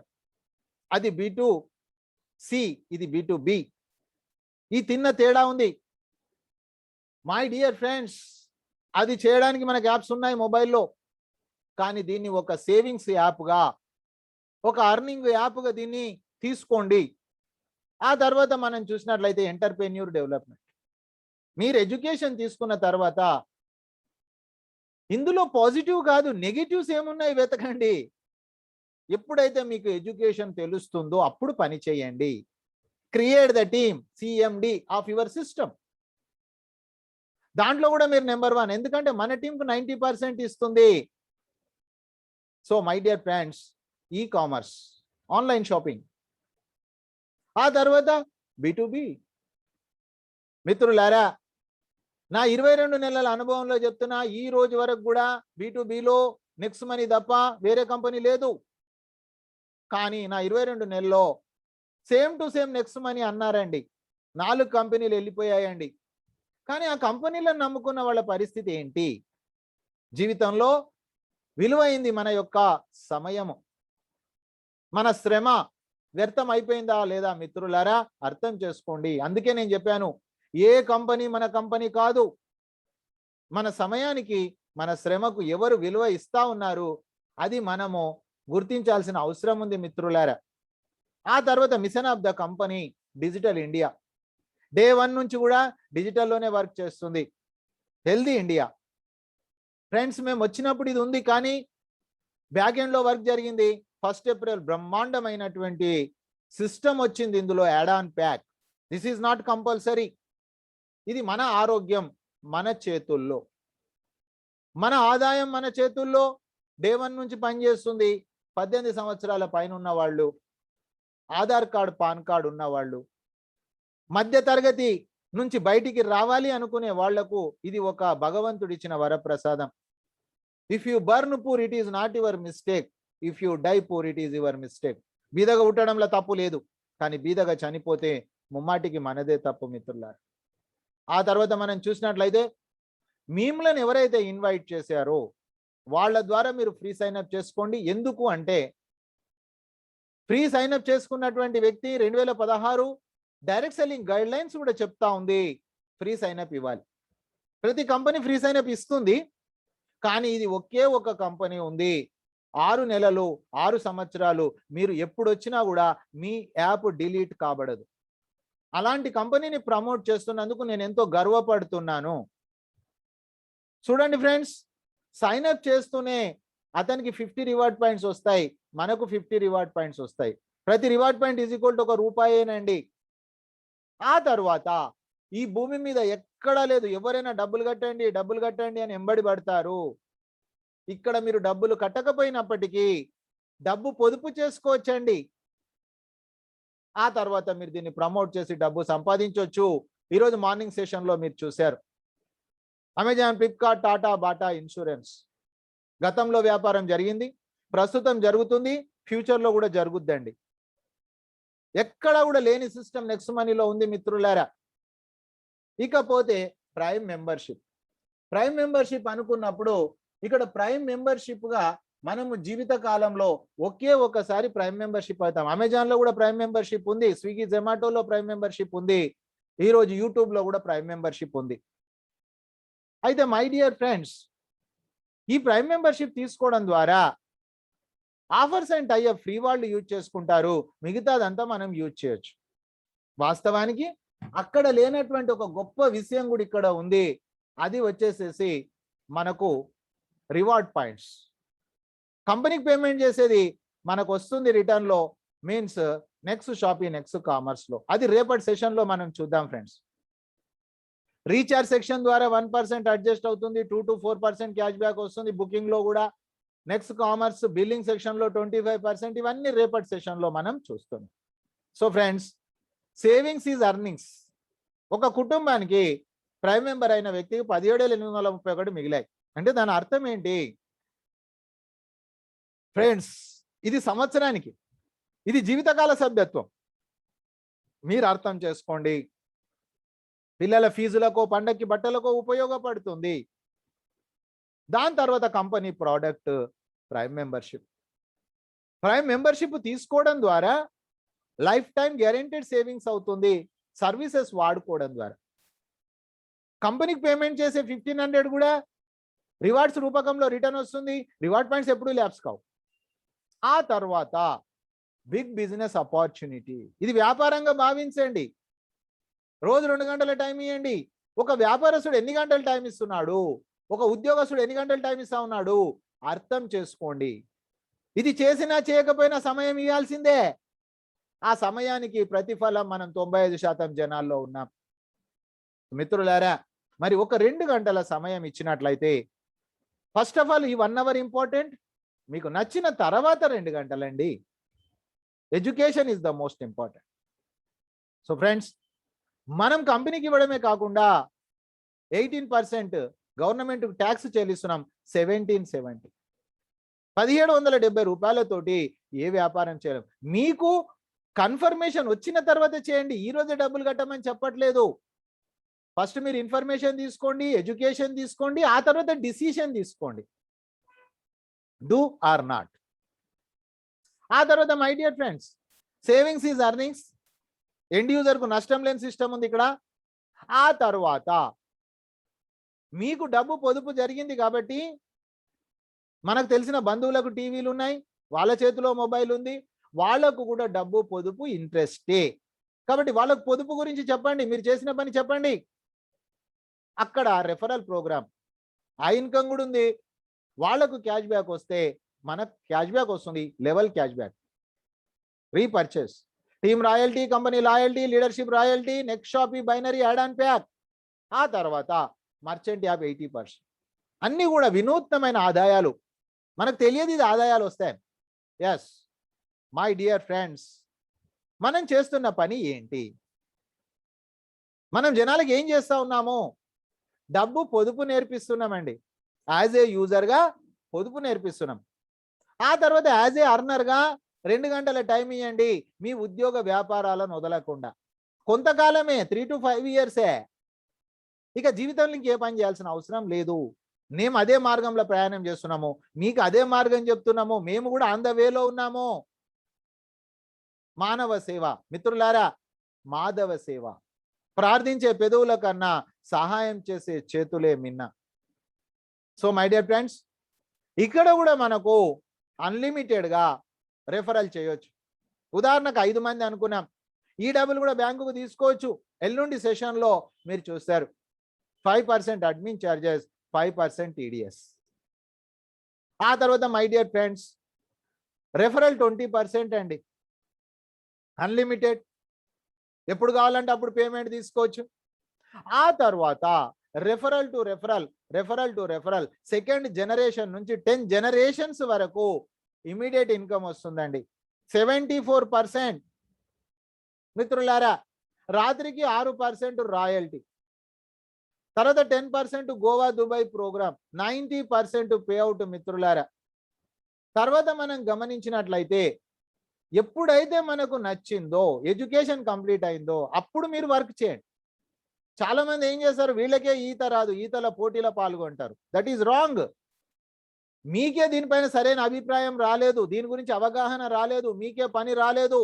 అది B2C, ఇది B2B. ఈ తిన్న తేడా ఉంది మై డియర్ ఫ్రెండ్స్. అది చేయడానికి మనకు యాప్స్ ఉన్నాయి మొబైల్లో, కానీ దీన్ని ఒక సేవింగ్స్ యాప్గా, ఒక అర్నింగ్ యాప్గా దీన్ని తీసుకోండి. ఆ తర్వాత మనం చూసినట్లయితే ఎంటర్ప్రెన్యూర్ డెవలప్మెంట్. మీరు ఎడ్యుకేషన్ తీసుకున్న తర్వాత ఇందులో పాజిటివ్ కాదు, నెగిటివ్స్ ఏమున్నాయి వెతకండి. ఎప్పుడైతే మీకు ఎడ్యుకేషన్ తెలుస్తుందో అప్పుడు పని చేయండి. Create the team, CMD of your system. దాంట్లో కూడా మీరు నెంబర్ 1, ఎందుకంటే మన టీంకు 90% ఇస్తుంది. So my dear friends, e commerce, online shopping. ఆ తర్వాత B2B. మిత్రులారా, నా 22 నెలల అనుభవంలో చెప్తున్నా, ఈ రోజు వరకు కూడా B2Bలో నెక్స్ట్ మనీ తప్ప వేరే కంపెనీ లేదు. కానీ నా 22 నెలల్లో same to same next money అన్నారండి, 4 కంపెనీలు వెళ్ళిపోయాయండి. కానీ ఆ కంపెనీలను నమ్ముకున్న వాళ్ళ పరిస్థితి ఏంటి? జీవితంలో విలువైంది మన యొక్క సమయము, మన శ్రమ వ్యర్థం అయిపోయిందా లేదా మిత్రులారా? అర్థం చేసుకోండి. అందుకే నేను చెప్పాను, ఏ కంపెనీ మన కంపెనీ కాదు. మన సమయానికి, మన శ్రమకు ఎవరు విలువ ఇస్తా ఉన్నారు, అది మనము గుర్తించాల్సిన అవసరం ఉంది మిత్రులారా. ఆ తర్వాత machine of the company, digital India. Day 1 నుంచి కూడా డిజిటల్లోనే వర్క్ చేస్తుంది. Healthy India. ఫ్రెండ్స్, మేము వచ్చినప్పుడు ఇది ఉంది, కానీ బ్యాక్ ఎండ్లో వర్క్ జరిగింది. 1 ఏప్రిల్ బ్రహ్మాండమైనటువంటి సిస్టమ్ వచ్చింది. ఇందులో add on pack. This is not compulsory. ఇది మన ఆరోగ్యం మన చేతుల్లో, మన ఆదాయం మన చేతుల్లో. డే 1 నుంచి పనిచేస్తుంది. 18 సంవత్సరాల పైన ఉన్న వాళ్ళు, ఆధార్ కార్డు, పాన్ కార్డు ఉన్న వాళ్ళు, మధ్య తరగతి నుంచి బయటికి రావాలి అనుకునే వాళ్లకు ఇది ఒక భగవంతుడిచ్చిన వరప్రసాదం. If you born poor, it is not your mistake. If you die poor, it is your mistake. బీదగా ఉట్టడంలో తప్పు లేదు, కానీ బీదగా చనిపోతే ముమ్మాటికి మనదే తప్పు మిత్రులారా. ఆ తర్వాత మనం చూసినట్లయితే మీమ్లను ఎవరైతే ఇన్వైట్ చేశారో వాళ్ళ ద్వారా మీరు ఫ్రీ సైన్అప్ చేసుకోండి. ఎందుకు అంటే, ఫ్రీ సైన్అప్ చేసుకున్నటువంటి వ్యక్తి 2016 డైరెక్ట్ సెల్లింగ్ గైడ్ లైన్స్ కూడా చెప్తా ఉంది, ఫ్రీ సైన్అప్ ఇవ్వాలి. ప్రతి కంపెనీ ఫ్రీ సైన్ అప్ ఇస్తుంది, కానీ ఇది ఒకే ఒక కంపెనీ ఉంది. 6 నెలలు 6 సంవత్సరాలు మీరు ఎప్పుడు వచ్చినా కూడా మీ యాప్ డిలీట్ కాబడదు. అలాంటి కంపెనీని ప్రమోట్ చేస్తున్నందుకు నేను ఎంతో గర్వపడుతున్నాను. చూడండి ఫ్రెండ్స్, సైన్ అప్ చేస్తూనే అతనికి 50 రివార్డ్ పాయింట్స్ వస్తాయి, మనకు 50 రివార్డ్ పాయింట్స్ వస్తాయి. ప్రతి reward point is equal to ₹1 ఆ తర్వాత ఈ భూమి మీద ఎక్కడా లేదు, ఎవరైనా డబ్బులు కట్టండి అని ఎంబడి పడతారు. ఇక్కడ మీరు డబ్బులు కట్టకపోయినప్పటికీ డబ్బు పొదుపు చేసుకోవచ్చండి. ఆ తర్వాత మీరు దీన్ని ప్రమోట్ చేసి డబ్బు సంపాదించవచ్చు. ఈరోజు మార్నింగ్ సెషన్లో మీరు చూశారు, Amazon, Flipkart, Tata, Bata insurance గతంలో వ్యాపారం జరిగింది, ప్రస్తుతం జరుగుతుంది, ఫ్యూచర్లో కూడా జరుగుద్దండి. ఎక్కడ కూడా లేని సిస్టమ్ నెక్స్ట్ మనీలో ఉంది మిత్రులారా. ఇకపోతే ప్రైమ్ మెంబర్షిప్ అనుకున్నప్పుడు ఇక్కడ ప్రైమ్ మెంబర్షిప్గా మనము జీవిత కాలంలో ఒకే ఒకసారి ప్రైమ్ మెంబర్షిప్ అవుతాం. అమెజాన్లో కూడా ప్రైమ్ మెంబర్షిప్ ఉంది, స్విగ్గీ, జొమాటోలో ప్రైమ్ మెంబర్షిప్ ఉంది, ఈరోజు యూట్యూబ్లో కూడా ప్రైమ్ మెంబర్షిప్ ఉంది. అయితే మై డియర్ ఫ్రెండ్స్, ఈ ప్రైమ్ మెంబర్షిప్ తీసుకోవడం ద్వారా ఆఫర్స్ అండ్ టైఅప్ ఫ్రీ వాళ్ళు యూజ్ చేసుకుంటారు, మిగతాదంతా మనం యూజ్ చేయొచ్చు. వాస్తవానికి అక్కడ లేనటువంటి ఒక గొప్ప విషయం కూడా ఇక్కడ ఉంది, అది వచ్చేసేసి మనకు రివార్డ్ పాయింట్స్. కంపెనీకి పేమెంట్ చేసేది మనకు వస్తుంది రిటర్న్లో, మీన్స్ నెక్స్ట్ షాపింగ్, నెక్స్ట్ కామర్స్లో. అది రేపటి సెషన్లో మనం చూద్దాం ఫ్రెండ్స్. రీఛార్జ్ సెక్షన్ ద్వారా 1% అడ్జస్ట్ అవుతుంది, 2 to 4% క్యాష్ బ్యాక్ వస్తుంది బుకింగ్లో కూడా. నెక్స్ట్ కామర్స్ బిల్లింగ్ సెక్షన్లో 25%. ఇవన్నీ రేపటి సెషన్లో మనం చూస్తాం. So friends, savings is earnings. ఒక కుటుంబానికి ప్రైమ్ మెంబర్ అయిన వ్యక్తికి 17,831 మిగిలాయి అంటే దాని అర్థం ఏంటి ఫ్రెండ్స్? ఇది సంవత్సరానికి, ఇది జీవితకాల సభ్యత్వం. మీరు అర్థం చేసుకోండి. పిల్లల ఫీజులకు, పండగకి బట్టలకు ఉపయోగపడుతుంది. దాని తర్వాత కంపెనీ ప్రోడక్ట్ ప్రైమ్ మెంబర్షిప్ తీసుకోవడం ద్వారా లైఫ్ టైం గ్యారెంటెడ్ సేవింగ్స్ అవుతుంది, సర్వీసెస్ వాడుకోవడం ద్వారా. కంపెనీకి పేమెంట్ చేసే 1,500 కూడా రివార్డ్స్ రూపకంలో రిటర్న్ వస్తుంది, రివార్డ్ పాయింట్స్ ఎప్పుడు ల్యాప్స్ కావు. ఆ తర్వాత బిగ్ బిజినెస్ ఆపర్చునిటీ, ఇది వ్యాపారంగా భావించండి. రోజు 2 గంటల టైం ఇవ్వండి. ఒక వ్యాపారస్తుడు ఎన్ని గంటల టైం ఇస్తున్నాడు, ఒక ఉద్యోగస్తుడు ఎన్ని గంటల టైం ఇస్తా ఉన్నాడు అర్థం చేసుకోండి. ఇది చేసినా చేయకపోయినా సమయం ఇవ్వాల్సిందే. ఆ సమయానికి ప్రతిఫలం మనం 95% జనాల్లో ఉన్నాం. మిత్రులారా, మరి ఒక 2 గంటల సమయం ఇచ్చినట్లయితే, ఫస్ట్ ఆఫ్ ఆల్ ఈ 1 అవర్ ఇంపార్టెంట్, మీకు నచ్చిన తర్వాత 2 గంటలండి. Education is the most important. So friends, మనం కంపెనీకి ఇవ్వడమే కాకుండా 18% గవర్నమెంట్ ట్యాక్స్ చెల్లిస్తున్నాం. 1770 ₹1770 ఏ వ్యాపారం చేయలేం. మీకు కన్ఫర్మేషన్ వచ్చిన తర్వాత చేయండి, ఈ రోజే డబ్బులు కట్టమని చెప్పట్లేదు. ఫస్ట్ మీరు ఇన్ఫర్మేషన్ తీసుకోండి, ఎడ్యుకేషన్ తీసుకోండి, ఆ తర్వాత డిసిషన్ తీసుకోండి, డూ ఆర్ నాట్. ఆ తర్వాత my dear friends, savings is earnings. End యూజర్కు నష్టం లేని సిస్టమ్ ఉంది ఇక్కడ. ఆ తర్వాత మీకు డబ్బు పొదుపు జరిగింది కాబట్టి, మనకు తెలిసిన బంధువులకు టీవీలు ఉన్నాయి, వాళ్ళ చేతిలో మొబైల్ ఉంది, వాళ్ళకు కూడా డబ్బు పొదుపు ఇంట్రెస్టే. కాబట్టి వాళ్ళకు పొదుపు గురించి చెప్పండి, మీరు చేసిన పని చెప్పండి. అక్కడ రెఫరల్ ప్రోగ్రామ్, ఆ ఇన్కమ్ కూడా ఉంది. వాళ్లకు క్యాష్ బ్యాక్ వస్తే మనకు క్యాష్ బ్యాక్ వస్తుంది, level cash back. Repurchase, team royalty, company loyalty, leadership royalty, next shopee, binary, add on pack. ఆ తర్వాత మర్చెంట్ యాప్ 80%. అన్నీ కూడా వినూత్నమైన ఆదాయాలు. మనకు తెలియదు ఇది ఆదాయాలు వస్తాయి. ఎస్ మై డియర్ ఫ్రెండ్స్, మనం చేస్తున్న పని ఏంటి? మనం జనాలకు ఏం చేస్తా ఉన్నాము? డబ్బు పొదుపు నేర్పిస్తున్నామండి. యాజ్ ఏ యూజర్గా పొదుపు నేర్పిస్తున్నాం. ఆ తర్వాత యాజ్ ఏ అర్నర్గా 2 గంటల టైం ఇవ్వండి, మీ ఉద్యోగ వ్యాపారాలను వదలకుండా. కొంతకాలమే, 3 to 5 ఇయర్సే. ఇక జీవితంలో ఇంకే పని చేయాల్సిన అవసరం లేదు. మేము అదే మార్గంలో ప్రయాణం చేస్తున్నాము, మీకు అదే మార్గం చెప్తున్నాము, మేము కూడా ఆన్ ద వేలో ఉన్నాము. మానవ సేవ మిత్రులారా, మాధవ సేవ. ప్రార్థించే పెదవుల కన్నా సహాయం చేసే చేతులే మిన్న. సో మై డియర్ ఫ్రెండ్స్, ఇక్కడ కూడా మనకు అన్లిమిటెడ్గా రెఫరల్ చేయొచ్చు. ఉదాహరణకు 5 మంది అనుకున్నాం, ఈ డబ్బులు కూడా బ్యాంకుకు తీసుకోవచ్చు. ఎల్లుండి సెషన్లో మీరు చూస్తారు 5% అడ్మిన్ ఛార్జెస్, 5% టీడీఎస్. ఆ తర్వాత మై డియర్ ఫ్రెండ్స్, రెఫరల్ 20% అండి, అన్లిమిటెడ్, ఎప్పుడు కావాలంటే అప్పుడు పేమెంట్ తీసుకోవచ్చు. ఆ తర్వాత referral to referral second generation నుంచి 10 జనరేషన్స్ వరకు ఇమీడియట్ ఇన్కమ్ వస్తుందండి. 74% మిత్రులారా. రాత్రికి 6% రాయల్టీ, తర్వాత 10% గోవా దుబాయ్ ప్రోగ్రామ్, 90% పేఅవుట్ మిత్రులారా. తర్వాత మనం గమనించినట్లయితే ఎప్పుడైతే మనకు నచ్చిందో, ఎడ్యుకేషన్ కంప్లీట్ అయిందో అప్పుడు మీరు వర్క్ చేయండి. చాలా మంది ఏం చేస్తారు, వీళ్ళకే ఈత రాదు, ఈతల పోటీలో పాల్గొంటారు. That is wrong. మీకే దీనిపైన సరైన అభిప్రాయం రాలేదు, దీని గురించి అవగాహన రాలేదు, మీకే పని రాలేదు.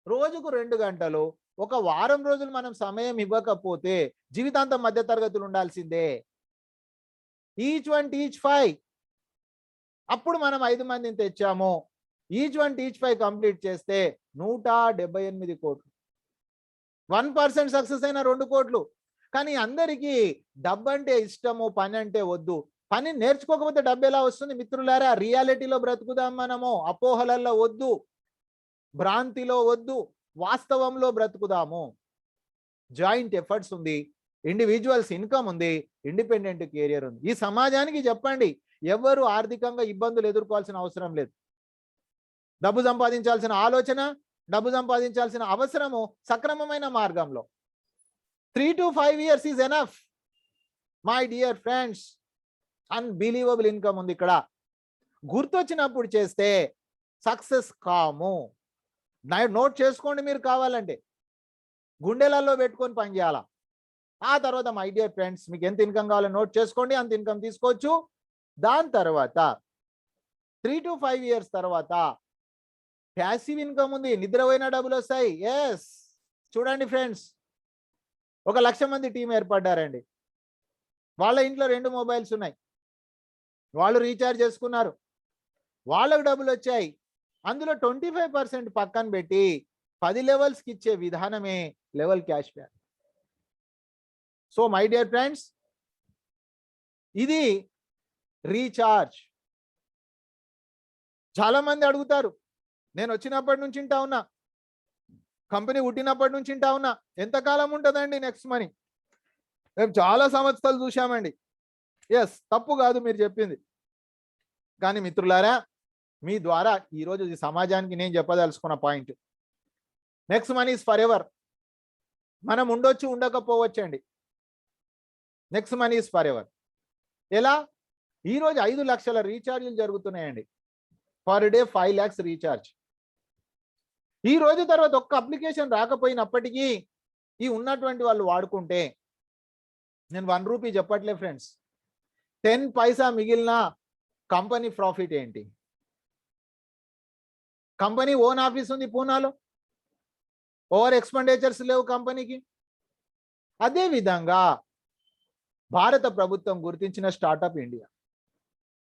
రోజుకు 2 గంటలు, ఒక వారం రోజులు మనం సమయం ఇవ్వకపోతే జీవితాంతం మధ్య తరగతులు ఉండాల్సిందే. Each one teach 5. అప్పుడు మనం 5 మందిని తెచ్చాము. ఈచ్ వన్ టీచ్ 5 కంప్లీట్ చేస్తే 178 కోట్లు. 1% సక్సెస్ అయిన 2 కోట్లు. కానీ అందరికీ డబ్బు అంటే ఇష్టము, పని అంటే వద్దు. పని నేర్చుకోకపోతే డబ్బు ఎలా వస్తుంది మిత్రులారా? రియాలిటీలో బ్రతుకుదాం మనము, అపోహలల్లో వద్దు, భ్రాంతిలో వద్దు, వాస్తవంలో బ్రతుకుదాము. జాయింట్ ఎఫర్ట్స్ ఉంది, ఇండివిజువల్స్ ఇన్కమ్ ఉంది, ఇండిపెండెంట్ కెరియర్ ఉంది. ఈ సమాజానికి చెప్పండి, ఎవరు ఆర్థికంగా ఇబ్బందులు ఎదుర్కోవాల్సిన అవసరం లేదు. డబ్బు సంపాదించాల్సిన ఆలోచన, డబ్బు సంపాదించాల్సిన అవసరము సక్రమమైన మార్గంలో. 3 to 5 years is enough my dear friends. Unbelievable income ఉంది ఇక్కడ. గుర్తొచ్చినప్పుడు చేస్తే సక్సెస్ కాము. నోట్ చేసుకోండి మీరు కావాలంటే, గుండెలలో పెట్టుకొని పనిచేయాలా. ఆ తర్వాత మై డియర్ ఫ్రెండ్స్, మీకు ఎంత ఇన్కమ్ కావాలో నోట్ చేసుకోండి, అంత ఇన్కమ్ తీసుకోవచ్చు. దాని తర్వాత 3 to 5 years తర్వాత ప్యాసివ్ ఇన్కమ్ ఉంది, నిద్రపోయిన డబ్బులు వస్తాయి. ఎస్, చూడండి ఫ్రెండ్స్, 1,00,000 మంది టీం ఏర్పడ్డారండి. వాళ్ళ ఇంట్లో 2 మొబైల్స్ ఉన్నాయి, వాళ్ళు రీఛార్జ్ చేసుకున్నారు, వాళ్ళకు డబ్బులు వచ్చాయి. అందులో 25% పక్కన పెట్టి 10 లెవెల్స్కి ఇచ్చే విధానమే level cash back. So my dear friends, ఇది రీఛార్జ్. చాలా మంది అడుగుతారు, నేను వచ్చినప్పటి నుంచి వింటా ఉన్నా, కంపెనీ పుట్టినప్పటి నుంచి వింటా ఉన్నా, ఎంతకాలం ఉంటుందండి నెక్స్ట్ మనీ? మేము చాలా సంవత్సరాలు చూసామండి. ఎస్, తప్పు కాదు మీరు చెప్పింది. కానీ మిత్రులారా, మీ ద్వారా ఈరోజు ఈ సమాజానికి నేను చెప్పదలుచుకున్న point, next money is forever. మనం ఉండొచ్చు, ఉండకపోవచ్చు అండి. Next money is forever. ఎలా? ఈరోజు 5 లక్షల రీఛార్జీలు జరుగుతున్నాయండి. పర్ డే 5 lakhs రీఛార్జ్. ఈ రోజు తర్వాత ఒక్క అప్లికేషన్ రాకపోయినప్పటికీ ఈ ఉన్నటువంటి వాళ్ళు వాడుకుంటే, నేను 1 రూపీ చెప్పట్లే ఫ్రెండ్స్, 10 పైసా మిగిలిన కంపెనీ ప్రాఫిట్ ఏంటి? కంపెనీ ఓన్ ఆఫీస్ ఉంది పూనాలో, ఓవర్ ఎక్స్పెండిచర్స్ లేవు కంపెనీకి. అదే విధంగా భారత ప్రభుత్వం గుర్తించిన స్టార్టప్ ఇండియా.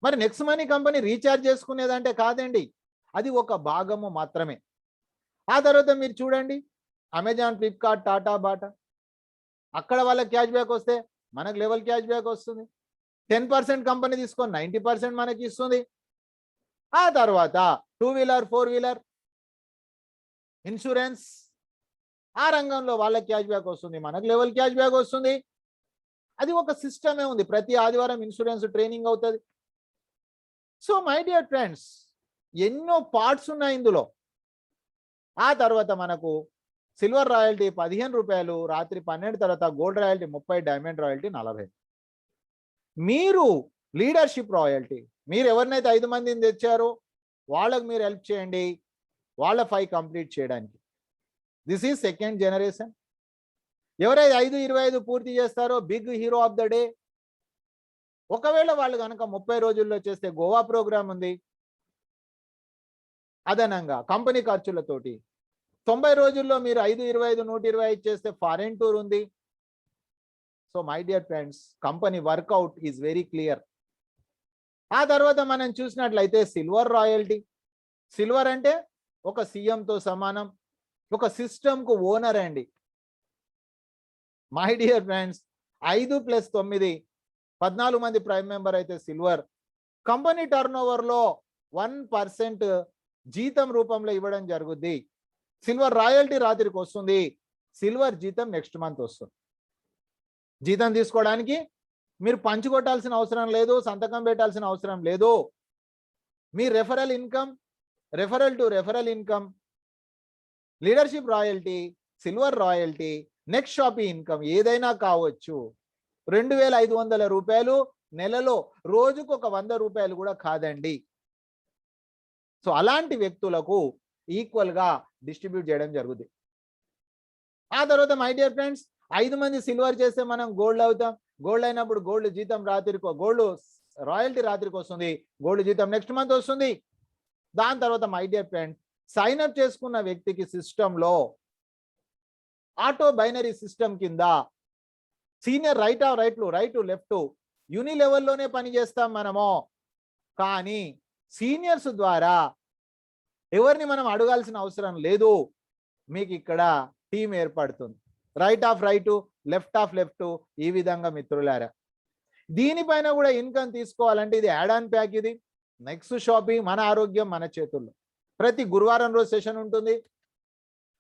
మరి నెక్స్ట్ మనీ కంపెనీ రీఛార్జ్ చేసుకునేదంటే కాదండి, అది ఒక భాగము మాత్రమే. ఆ తర్వాత మీరు చూడండి, అమెజాన్, ఫ్లిప్కార్ట్, టాటా, బాటా, అక్కడ వాళ్ళకి క్యాష్ బ్యాక్ వస్తే మనకు లెవెల్ క్యాష్ బ్యాక్ వస్తుంది. 10% కంపెనీ తీసుకొని 90% మనకి ఇస్తుంది. ఆ తర్వాత 2 వీలర్, 4 వీలర్, ఇన్సూరెన్స్, ఆ రంగంలో వాళ్ళకి క్యాష్ బ్యాక్ వస్తుంది, మనకు లెవెల్ క్యాష్ బ్యాక్ వస్తుంది. అది ఒక సిస్టమే ఉంది. ప్రతి ఆదివారం ఇన్సూరెన్స్ ట్రైనింగ్ అవుతుంది. సో మై డియర్ ఫ్రెండ్స్, ఎన్నో పార్ట్స్ ఉన్నాయి ఇందులో. ఆ తర్వాత మనకు సిల్వర్ రాయల్టీ 15 రూపాయలు, రాత్రి 12 తర్వాత గోల్డ్ రాయల్టీ 30, డైమండ్ రాయల్టీ 40. మీరు లీడర్షిప్ రాయల్టీ, మీరు ఎవరినైతే 5 మందిని తెచ్చారో వాళ్ళకు మీరు హెల్ప్ చేయండి, వాళ్ళ 5 కంప్లీట్ చేయడానికి. This is second generation. ఎవరైతే 5-25 పూర్తి చేస్తారో big hero of the day. ఒకవేళ వాళ్ళు కనుక 30 రోజుల్లో చేస్తే గోవా ప్రోగ్రామ్ ఉంది. అదనంగా కంపెనీ ఖర్చులతోటి 90 రోజుల్లో మీరు 5-25, 125 చేస్తే ఫారెన్ టూర్ ఉంది. So my dear friends, company work out is very clear. ఆ తర్వాత మనం చూసినట్లయితే సిల్వర్ రాయల్టీ. సిల్వర్ అంటే ఒక సీఎంతో సమానం, ఒక సిస్టమ్కు ఓనర్ అండి. మై డియర్ ఫ్రెండ్స్, 5 + 9 14 మంది ప్రైమ్ మెంబర్ అయితే సిల్వర్. కంపెనీ టర్న్ ఓవర్లో 1% జీతం రూపంలో ఇవ్వడం జరుగుద్ది. సిల్వర్ రాయల్టీ రాత్రికి వస్తుంది, సిల్వర్ జీతం నెక్స్ట్ మంత్ వస్తుంది. జీతం తీసుకోవడానికి మీరు పంచుకొట్టాల్సిన అవసరం లేదు, సంతకం పెట్టాల్సిన అవసరం లేదు. మీ referral income, referral to referral income, leadership royalty, silver royalty, next shopee income ఏదైనా కావచ్చు. 2500 రూపాయలు నెలలో, రోజుకు ఒక 100 రూపాయలు కూడా కాదండి. సో అలాంటి వ్యక్తులకు ఈక్వల్గా డిస్ట్రిబ్యూట్ చేయడం జరుగుతుంది. ఆ తర్వాత మై డియర్ ఫ్రెండ్స్, 5 మంది సిల్వర్ చేస్తే మనం గోల్డ్ అవుతాం. గోల్డ్ అయినప్పుడు గోల్డ్ జీతం రాత్రికి, గోల్డ్ రాయల్టీ రాత్రికి వస్తుంది, గోల్డ్ జీతం నెక్స్ట్ మంత్ వస్తుంది. దాని తర్వాత my dear friends, sign up చేసుకున్న వ్యక్తికి సిస్టంలో ఆటో బైనరీ సిస్టమ్ కింద సీనియర్ రైట్ టు లెఫ్ట్ యూని లెవెల్లోనే పనిచేస్తాం మనము. కానీ సీనియర్స్ ద్వారా ఎవరిని మనం అడగాల్సిన అవసరం లేదు. మీకు ఇక్కడ టీం ఏర్పడుతుంది, రైట్ ఆఫ్ లెఫ్ట్, ఈ విధంగా మిత్రులారా. దీనిపైన కూడా ఇన్కమ్ తీసుకోవాలంటే ఇది యాడ్ ఆన్ ప్యాక్. ఇది నెక్స్ట్ షాపింగ్, మన ఆరోగ్యం మన చేతుల్లో. ప్రతి గురువారం రోజు సెషన్ ఉంటుంది.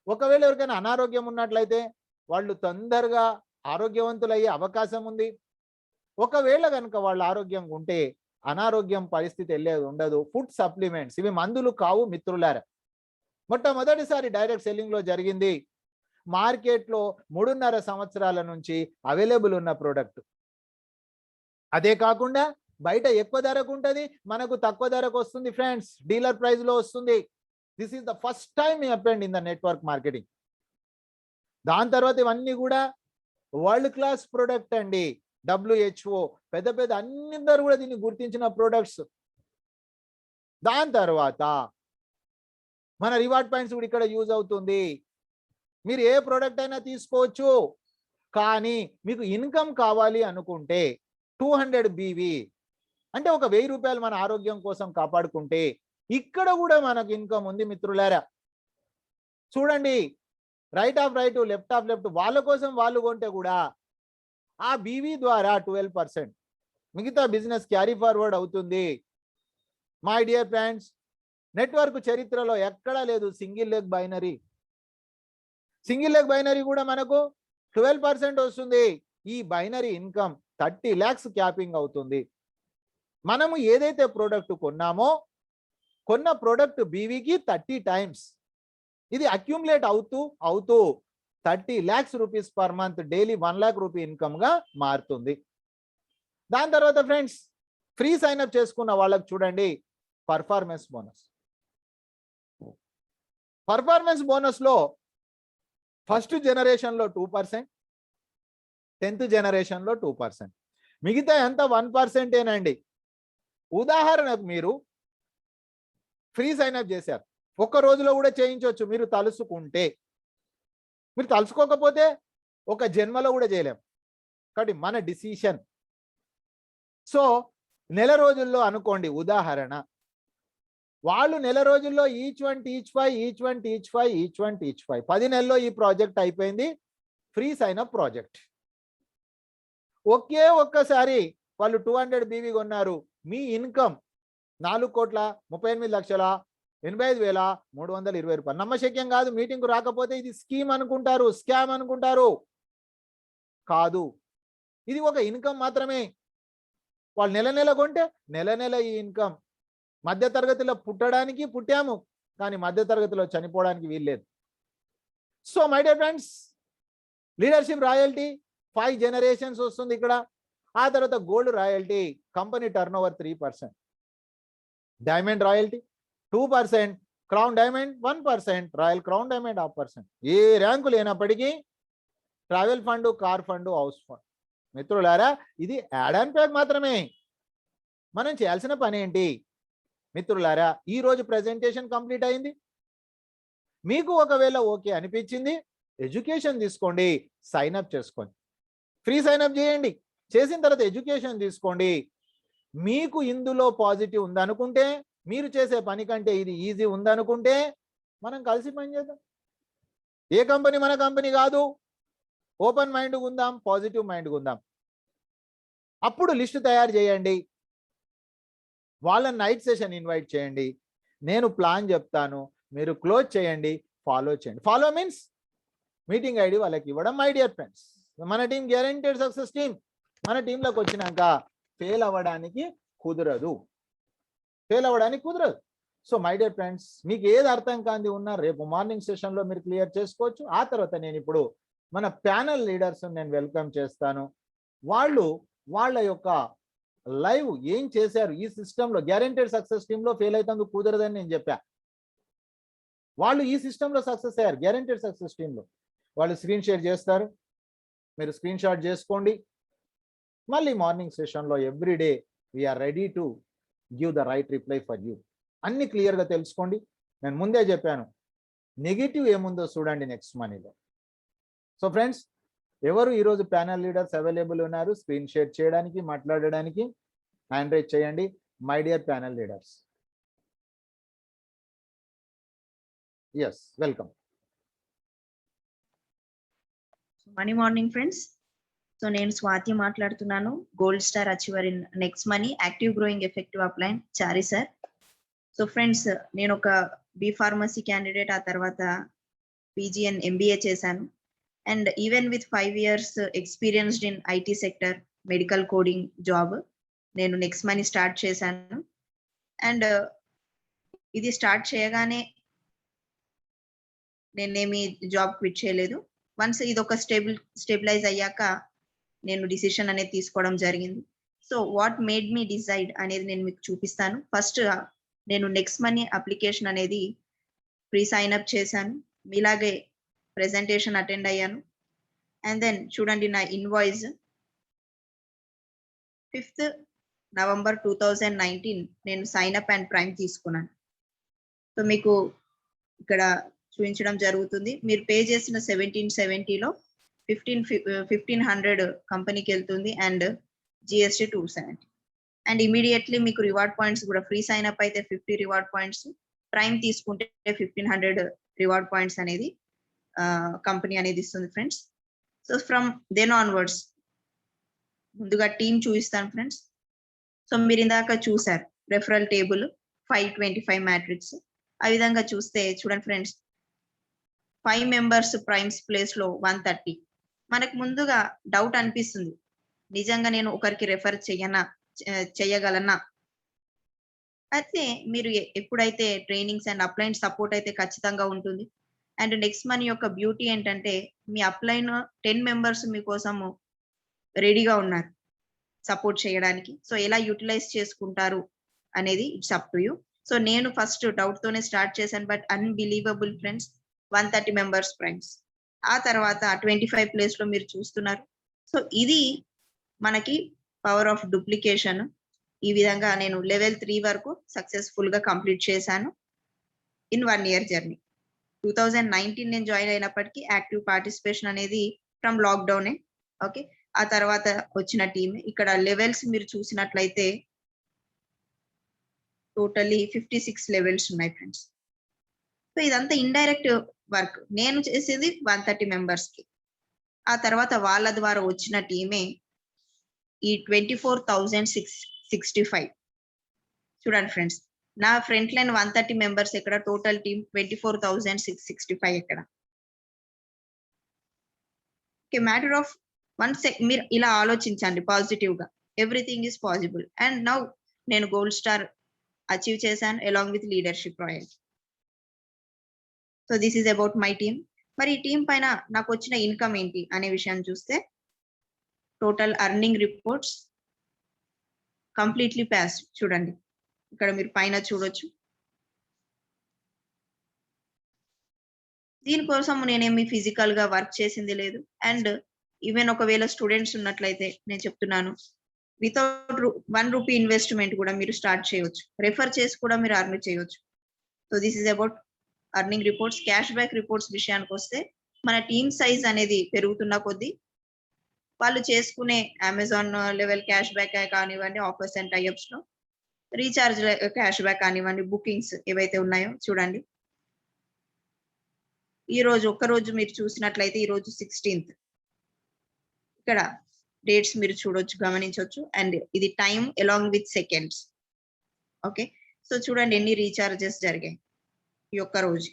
ఒకవేళ ఎవరికైనా అనారోగ్యం ఉన్నట్లయితే వాళ్ళు తొందరగా ఆరోగ్యవంతులయ్యే అవకాశం ఉంది. ఒకవేళ కనుక వాళ్ళ ఆరోగ్యంగా ఉంటే అనారోగ్యం పరిస్థితి వెళ్ళేది ఉండదు. ఫుడ్ సప్లిమెంట్స్, ఇవి మందులు కావు మిత్రులారా. మొట్టమొదటిసారి డైరెక్ట్ సెల్లింగ్ లో జరిగింది. మార్కెట్లో 3.5 సంవత్సరాల నుంచి అవైలబుల్ ఉన్న ప్రోడక్ట్. అదే కాకుండా బయట ఎక్కువ ధరకు ఉంటుంది, మనకు తక్కువ ధరకు వస్తుంది ఫ్రెండ్స్, డీలర్ ప్రైస్ లో వస్తుంది. This is the first time happened in the network marketing. దాని తర్వాత ఇవన్నీ కూడా వరల్డ్ క్లాస్ ప్రోడక్ట్ అండి. WHO పెద్ద పెద్ద అందరూ కూడా దీన్ని గుర్తించిన ప్రోడక్ట్స్. దాని తర్వాత మన రివార్డ్ పాయింట్స్ కూడా ఇక్కడ యూజ్ అవుతుంది. మీరు ఏ ప్రోడక్ట్ అయినా తీసుకోవచ్చు, కానీ మీకు ఇన్కమ్ కావాలి అనుకుంటే 200 BV అంటే ఒక 1000 రూపాయలు మన ఆరోగ్యం కోసం కాపాడుకుంటే ఇక్కడ కూడా మనకు ఇన్కమ్ ఉంది మిత్రులారా. చూడండి, రైట్ ఆఫ్ లెఫ్ట్ వాళ్ళ కోసం వాళ్ళు కొంటే కూడా ఆ BV ద్వారా 12% మిగతా బిజినెస్ క్యారీ ఫార్వర్డ్ అవుతుంది. మై డియర్ ఫ్రెండ్స్, నెట్వర్క్ చరిత్రలో ఎక్కడా లేదు single leg binary. Single leg binary కూడా మనకు 12% వస్తుంది. ఈ బైనరీ ఇన్కమ్ 30 lakhs క్యాపింగ్ అవుతుంది. మనము ఏదైతే ప్రోడక్ట్ కొన్నామో, కొన్న ప్రోడక్ట్ BVకి 30 times ఇది అక్యుములేట్ అవుతూ 30 lakhs rupees per month, daily 1 lakh rupee income గా మారుతుంది. దాని తర్వాత ఫ్రెండ్స్, ఫ్రీ సైన్ అప్ చేసుకున్న వాళ్ళకి చూడండి పర్ఫార్మెన్స్ బోనస్ లో ఫస్ట్ జనరేషన్ లో 2%, 10th జనరేషన్ లో 2%, మిగతా ఎంత 1% ఏనండి. ఉదాహరణకు మీరు ఫ్రీ సైన్ అప్ చేశారు, ఒక్క రోజులో కూడా చేయించవచ్చు మీరు తలుసుకుంటే. మీరు తలుసుకోకపోతే ఒక జన్మలో కూడా చేయలేం. కాబట్టి మన డిసిషన్. సో నెల రోజుల్లో అనుకోండి ఉదాహరణ, వాళ్ళు నెల రోజుల్లో ఈచ్ వన్ టీచ్ 5 10 నెలల్లో ఈ ప్రాజెక్ట్ అయిపోయింది. Free sign up project. ఒక్కసారి వాళ్ళు 200 BV కొన్నారు. మీ ఇన్కమ్ 4,38,85,320 రూపాయలు. నమ్మశక్యం కాదు. మీటింగ్కు రాకపోతే ఇది స్కీమ్ అనుకుంటారు, స్కామ్ అనుకుంటారు. కాదు, ఇది ఒక ఇన్కమ్ మాత్రమే. వాళ్ళు నెల కొంటే నెల ఈ ఇన్కమ్. మధ్య తరగతిలో పుట్టడానికి పుట్టాము, కానీ మధ్య తరగతిలో చనిపోవడానికి వీల్లేదు. So my dear friends, leadership royalty 5 generations వస్తుంది ఇక్కడ. ఆ తర్వాత gold royalty, company turn over 3%, diamond royalty 2%, crown diamond 1%, royal crown diamond 0.5%. ఏ ర్యాంకు లేనప్పటికీ travel fund, car fund, house fund. మిత్రులారా, ఇది యాడ్ అండ్ ప్యాక్ మాత్రమే. మనం చేయాల్సిన పని ఏంటి మిత్రులారా? ఈ రోజు ప్రెజెంటేషన్ కంప్లీట్ అయింది. మీకు ఒకవేళ ఓకే అనిపించింది, ఎడ్యుకేషన్ తీసుకోండి, సైన్ అప్ చేసుకోండి. ఫ్రీ సైన్అప్ చేయండి. చేసిన తర్వాత ఎడ్యుకేషన్ తీసుకోండి. మీకు ఇందులో పాజిటివ్ ఉందనుకుంటే, మీరు చేసే పని కంటే ఇది ఈజీ ఉందనుకుంటే మనం కలిసి పని చేద్దాం. ఏ కంపెనీ మన కంపెనీ కాదు. ఓపెన్ మైండ్గా ఉందాం, పాజిటివ్ మైండ్గా ఉందాం. అప్పుడు లిస్ట్ తయారు చేయండి, వాళ్ళని నైట్ సెషన్ ఇన్వైట్ చేయండి, నేను ప్లాన్ చెప్తాను, మీరు క్లోజ్ చేయండి, ఫాలో చేయండి. ఫాలో మీన్స్ మీటింగ్ ఐడి వాళ్ళకి ఇవ్వడం. మై డియర్ ఫ్రెండ్స్, మన టీం గ్యారెంటెడ్ సక్సెస్ టీం. మన టీంలోకి వచ్చినాక ఫెయిల్ అవ్వడానికి కుదరదు, ఫెయిల్ అవ్వడానికి కుదరదు. సో మై డియర్ ఫ్రెండ్స్, మీకు ఏది అర్థం కాంది ఉన్నా రేపు మార్నింగ్ సెషన్లో మీరు క్లియర్ చేసుకోవచ్చు. ఆ తర్వాత నేను ఇప్పుడు మన ప్యానల్ లీడర్స్ నేను వెల్కమ్ చేస్తాను. వాళ్ళు వాళ్ళ యొక్క లైవ్ ఏం చేశారు ఈ సిస్టంలో, గ్యారెంటెడ్ సక్సెస్ టీంలో ఫెయిల్ అవుతుంది కుదరదని నేను చెప్పా. వాళ్ళు ఈ సిస్టంలో సక్సెస్ అయ్యారు, గ్యారెంటెడ్ సక్సెస్ టీంలో. వాళ్ళు స్క్రీన్ షేర్ చేస్తారు, మీరు స్క్రీన్ షాట్ చేసుకోండి. మళ్ళీ మార్నింగ్ సెషన్లో everyday we are ready to give the right reply for you. అన్ని క్లియర్గా తెలుసుకోండి. నేను ముందే చెప్పాను, నెగిటివ్ ఏముందో చూడండి నెక్స్ట్ మనీలో. సో ఫ్రెండ్స్, ఎవరు ఈరోజు ప్యానల్ లీడర్స్ అవైలబుల్ ఉన్నారు స్క్రీన్ షేర్ చేయడానికి, మాట్లాడడానికి? హ్యాండ్ రైజ్ చేయండి my dear panel leaders. Yes, welcome. Money morning friends. So నేను స్వాతి మాట్లాడుతున్నాను, gold star achiever in next money, active growing effective upline Chari sir. So friends, నేను ఒక బి ఫార్మసీ క్యాండిడేట్, ఆ తర్వాత పీజీఎన్ ఎంబీఏ చేశాను. And even with 5 years experienced in IT sector, medical coding job నేను next money start చేశాను. And ఇది start చేయగానే నేనేమి జాబ్ క్విట్ చేయలేదు. వన్స్ ఇది ఒక స్టెబిలైజ్ అయ్యాక నేను డిసిషన్ అనేది తీసుకోవడం జరిగింది. So what made me decide అనేది నేను మీకు చూపిస్తాను. ఫస్ట్ నేను నెక్స్ట్ మనీ అప్లికేషన్ అనేది ప్రీ సైన్ అప్ చేశాను, మీలాగే ప్రెజెంటేషన్ అటెండ్ అయ్యాను. అండ్ దెన్ చూడండి, నా ఇన్వాయిస్ 5th November 2019 నేను సైన్ అప్ అండ్ ప్రైమ్ తీసుకున్నాను. సో మీకు ఇక్కడ చూపించడం జరుగుతుంది. మీరు పే చేసిన 1770లో 1500 కంపెనీకి వెళ్తుంది అండ్ జిఎస్టీ 270. అండ్ ఇమీడియట్లీ మీకు రివార్డ్ పాయింట్స్ కూడా, ఫ్రీ సైన్ అప్ అయితే 50 రివార్డ్ పాయింట్స్, ప్రైమ్ తీసుకుంటే 1500 రివార్డ్ పాయింట్స్ అనేది కంపెనీ అనేది ఇస్తుంది friends. So from then onwards ముందుగా టీమ్ చూపిస్తాను ఫ్రెండ్స్. సో మీరు ఇందాక చూసారు రెఫరల్ టేబుల్ 525 మ్యాట్రిక్స్. ఆ విధంగా చూస్తే చూడండి ఫ్రెండ్స్, 5 members ప్రైమ్స్ ప్లేస్ లో 130. మనకు ముందుగా డౌట్ అనిపిస్తుంది, నిజంగా నేను ఒకరికి రెఫర్ చేయగలనా? అయితే మీరు ఎప్పుడైతే ట్రైనింగ్స్ అండ్ అప్లైన్ సపోర్ట్ అయితే ఖచ్చితంగా ఉంటుంది. అండ్ నెక్స్ట్ మనీ యొక్క బ్యూటీ ఏంటంటే, మీ అప్లైన్ 10 members మీకోసము రెడీగా ఉన్నారు సపోర్ట్ చేయడానికి. సో ఎలా యూటిలైజ్ చేసుకుంటారు అనేది it's up to you. So నేను ఫస్ట్ డౌట్ తోనే స్టార్ట్ చేశాను, but unbelievable friends, 130 members primes. ఆ తర్వాత 25 place లో మీరు చూస్తున్నారు. సో ఇది మనకి పవర్ ఆఫ్ డూప్లికేషన్. ఈ విధంగా నేను లెవెల్ 3 వరకు సక్సెస్ఫుల్ గా కంప్లీట్ చేశాను ఇన్ 1 year జర్నీ. 2019 నేను జాయిన్ అయినప్పటికీ యాక్టివ్ పార్టిసిపేషన్ అనేది ఫ్రమ్ లాక్డౌనే. ఓకే, ఆ తర్వాత వచ్చిన టీమ్. ఇక్కడ లెవెల్స్ మీరు చూసినట్లయితే టోటల్లీ 56 levels ఉన్నాయి ఫ్రెండ్స్. సో ఇదంతా ఇండైరెక్ట్ వర్క్. నేను చేసేది 130 members కి. ఆ తర్వాత వాళ్ళ ద్వారా వచ్చిన టీమే ఈ 24,665. చూడండి ఫ్రెండ్స్, నా ఫ్రంట్ లైన్ 130 members ఎక్కడ, టోటల్ టీమ్ 24,665 ఎక్కడ. ఓకే, మ్యాటర్ ఆఫ్ మీరు ఇలా ఆలోచించండి పాజిటివ్ గా, everything is possible. And now నేను గోల్డ్ స్టార్ అచీవ్ చేశాను along with leadership royal. So this is about my team. మరి ఈ టీం పైన నాకు వచ్చిన ఇన్కమ్ ఏంటి అనే విషయాన్ని చూస్తే, total earning reports completely pass. చూడండి ఇక్కడ మీరు పైన చూడొచ్చు. దీనికోసం నేనేమి ఫిజికల్ గా వర్క్ చేసింది లేదు. అండ్ ఈవెన్ ఒకవేళ స్టూడెంట్స్ ఉన్నట్లయితే నేను చెప్తున్నాను, వితౌట్ 1 rupee ఇన్వెస్ట్మెంట్ కూడా మీరు స్టార్ట్ చేయవచ్చు, రెఫర్ చేసి కూడా మీరు అర్న్ చేయవచ్చు. So this is about earning reports. Cash back reports విషయానికి వస్తే, మన టీమ్ సైజ్ అనేది పెరుగుతున్న కొద్దీ వాళ్ళు చేసుకునే అమెజాన్ లెవెల్ క్యాష్ బ్యాక్ కానివ్వండి, ఆఫర్స్ అండ్ టైఅప్స్ లో రీఛార్జ్ క్యాష్ బ్యాక్ కానివ్వండి, బుకింగ్స్ ఏవైతే ఉన్నాయో చూడండి. ఈ రోజు ఒక్కరోజు మీరు చూసినట్లయితే ఈ రోజు 16th ఇక్కడ డేట్స్ మీరు చూడొచ్చు, గమనించవచ్చు. అండ్ ఇది time along with seconds. Okay, so చూడండి ఎన్ని రీఛార్జెస్ జరిగాయి ఈ ఒక్క రోజు.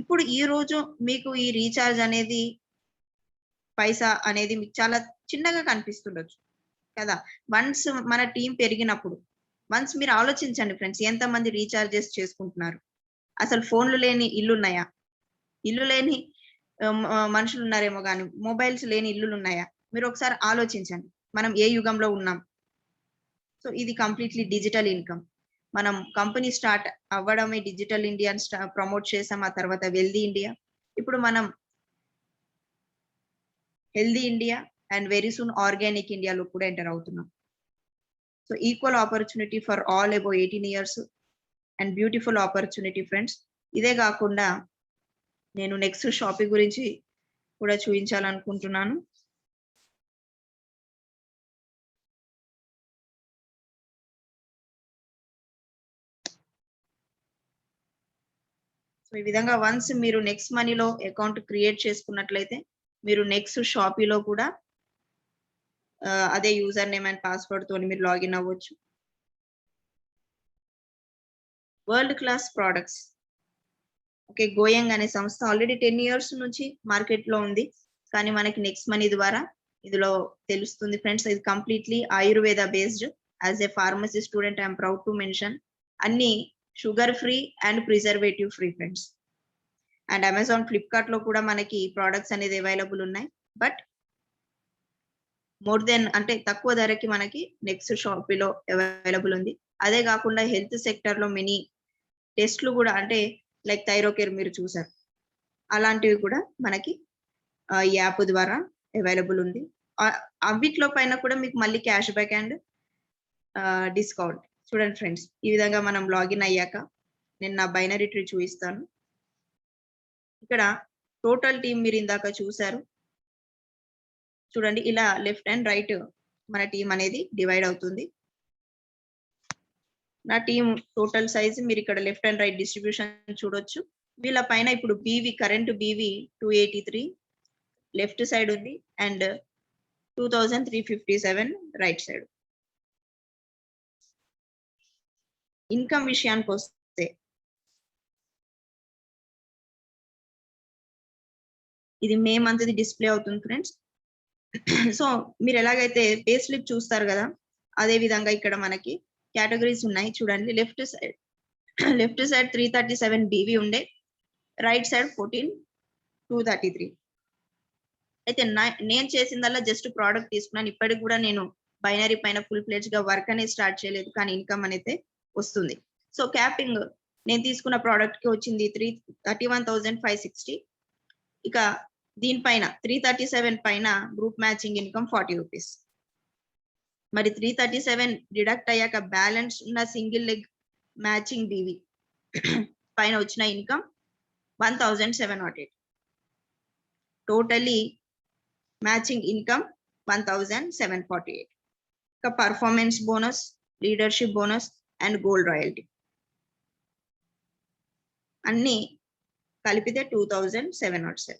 ఇప్పుడు ఈ రోజు మీకు ఈ రీఛార్జ్ అనేది పైసా అనేది మీకు చాలా చిన్నగా కనిపిస్తుండొచ్చు కదా. వన్స్ మన టీం పెరిగినప్పుడు వన్స్ మీరు ఆలోచించండి ఫ్రెండ్స్, ఎంతమంది రీఛార్జెస్ చేసుకుంటున్నారు. అసలు ఫోన్లు లేని ఇల్లు ఉన్నాయా? ఇల్లు లేని మనుషులు ఉన్నారేమో కానీ మొబైల్స్ లేని ఇల్లులు ఉన్నాయా? మీరు ఒకసారి ఆలోచించండి, మనం ఏ యుగంలో ఉన్నాం. సో ఇది కంప్లీట్లీ డిజిటల్ ఇన్కమ్. మనం కంపెనీ స్టార్ట్ అవ్వడమే డిజిటల్ ఇండియా ప్రమోట్ చేసాం, ఆ తర్వాత వెల్దీ ఇండియా. ఇప్పుడు మనం healthy India and very soon organic ఇండియాలో కూడా ఎంటర్ అవుతున్నాం. So equal opportunity for all above 18 years and beautiful opportunity friends. ఇదే కాకుండా నేను నెక్స్ట్ షాపింగ్ గురించి కూడా చూపించాలనుకుంటున్నాను. సో ఈ విధంగా వన్స్ మీరు నెక్స్ట్ మనీలో అకౌంట్ క్రియేట్ చేసుకున్నట్లయితే మీరు నెక్స్ట్ షాపీలో కూడా అదే యూజర్ నేమ్ అండ్ పాస్వర్డ్ తోని మీరు లాగిన్ అవ్వచ్చు. World class products. ఓకే, గోయంగ్ అనే సంస్థ ఆల్రెడీ 10 years నుంచి మార్కెట్ లో ఉంది. కానీ మనకి నెక్స్ట్ మనీ ద్వారా ఇందులో తెలుస్తుంది ఫ్రెండ్స్. ఇది completely Ayurveda based. As a pharmacy student I'm proud to mention అన్ని sugar free and preservative free friends. And Amazon, Flipkart లో కూడా మనకి ప్రోడక్ట్స్ అనేది అవైలబుల్ ఉన్నాయి. బట్ మోర్ దెన్ అంటే తక్కువ ధరకి మనకి నెక్స్ట్ షాపీలో అవైలబుల్ ఉంది. అదే కాకుండా హెల్త్ సెక్టర్ లో మెనీ టెస్ట్లు కూడా, అంటే లైక్ థైరోకేర్ మీరు చూసారు, అలాంటివి కూడా మనకి ఈ యాప్ ద్వారా అవైలబుల్ ఉంది. అవిట్లో పైన కూడా మీకు మళ్ళీ క్యాష్ బ్యాక్ అండ్ డిస్కౌంట్. చూడండి ఫ్రెండ్స్, ఈ విధంగా మనం లాగిన్ అయ్యాక నేను నా బైనరీ ట్రీ చూపిస్తాను. ఇక్కడ టోటల్ టీం మీరు ఇందాక చూసారు చూడండి, ఇలా లెఫ్ట్ అండ్ రైట్ మన టీం అనేది డివైడ్ అవుతుంది. నా టీం టోటల్ సైజ్ మీరు ఇక్కడ లెఫ్ట్ అండ్ రైట్ డిస్ట్రిబ్యూషన్ చూడొచ్చు. వీళ్ళ పైన ఇప్పుడు BV, current BV 283 left side ఉంది అండ్ 2357 రైట్ సైడ్. ఇన్కమ్ విషయానికి వస్తే ఇది మే మంత్ డిస్ప్లే అవుతుంది ఫ్రెండ్స్. సో మీరు ఎలాగైతే పే స్లిప్ చూస్తారు కదా, అదే విధంగా ఇక్కడ మనకి కేటగిరీస్ ఉన్నాయి చూడండి. లెఫ్ట్ సైడ్ 337 బీవీ ఉండే, రైట్ సైడ్ 14233. అయితే నేను చేసిందల్లా జస్ట్ ప్రోడక్ట్ తీసుకున్నాను. ఇప్పటికి కూడా నేను బైనరీ పైన ఫుల్ ప్లేజ్ గా వర్క్ అనేది స్టార్ట్ చేయలేదు, కానీ ఇన్కమ్ అనేది వస్తుంది. సో క్యాపింగ్ నేను తీసుకున్న ప్రోడక్ట్ కి వచ్చింది 31,560. ఇక దీనిపైన 337 పైన గ్రూప్ మ్యాచింగ్ ఇన్కమ్ 40 రూపీస్. మరి 337 డిడక్ట్ అయ్యాక బ్యాలెన్స్ ఉన్న సింగిల్ లెగ్ మ్యాచింగ్ బీవీ పైన వచ్చిన ఇన్కమ్ 1708. Totally matching income 1748. ఇక performance bonus, leadership bonus and gold royalty అన్ని కలిపితే 2707.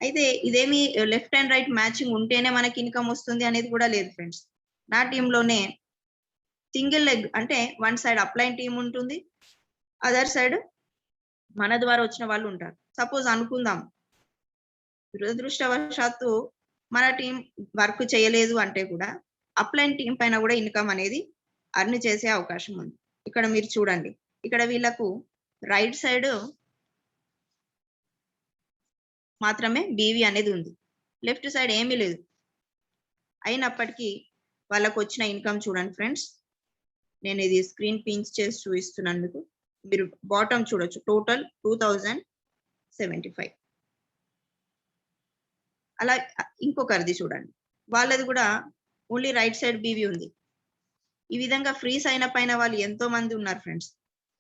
అయితే ఇదేమి లెఫ్ట్ అండ్ రైట్ మ్యాచింగ్ ఉంటేనే మనకి ఇన్కమ్ వస్తుంది అనేది కూడా లేదు ఫ్రెండ్స్. నా టీంలోనే సింగిల్ లెగ్ అంటే వన్ సైడ్ అప్లైన్ టీం ఉంటుంది, అదర్ సైడ్ మన ద్వారా వచ్చిన వాళ్ళు ఉంటారు. సపోజ్ అనుకుందాం దురదృష్టవశాత్తు మన టీం వర్క్ చేయలేదు అంటే కూడా అప్లైన్ టీం పైన కూడా ఇన్కమ్ అనేది అర్న్ చేసే అవకాశం ఉంది. ఇక్కడ మీరు చూడండి, ఇక్కడ వీళ్ళకు రైట్ సైడ్ మాత్రమే బీవీ అనేది ఉంది, లెఫ్ట్ సైడ్ ఏమీ లేదు. అయినప్పటికీ వాళ్ళకు వచ్చిన ఇన్కమ్ చూడండి ఫ్రెండ్స్. నేను ఇది స్క్రీన్ పించ్ చేసి చూపిస్తున్నాను మీకు. మీరు బాటమ్ చూడొచ్చు, టోటల్ 2075. అలా ఇంకొకరిది చూడండి, వాళ్ళది కూడా ఓన్లీ రైట్ సైడ్ బీవీ ఉంది. ఈ విధంగా ఫ్రీ సైన్ అప్ అయిన వాళ్ళు ఎంతో మంది ఉన్నారు ఫ్రెండ్స్.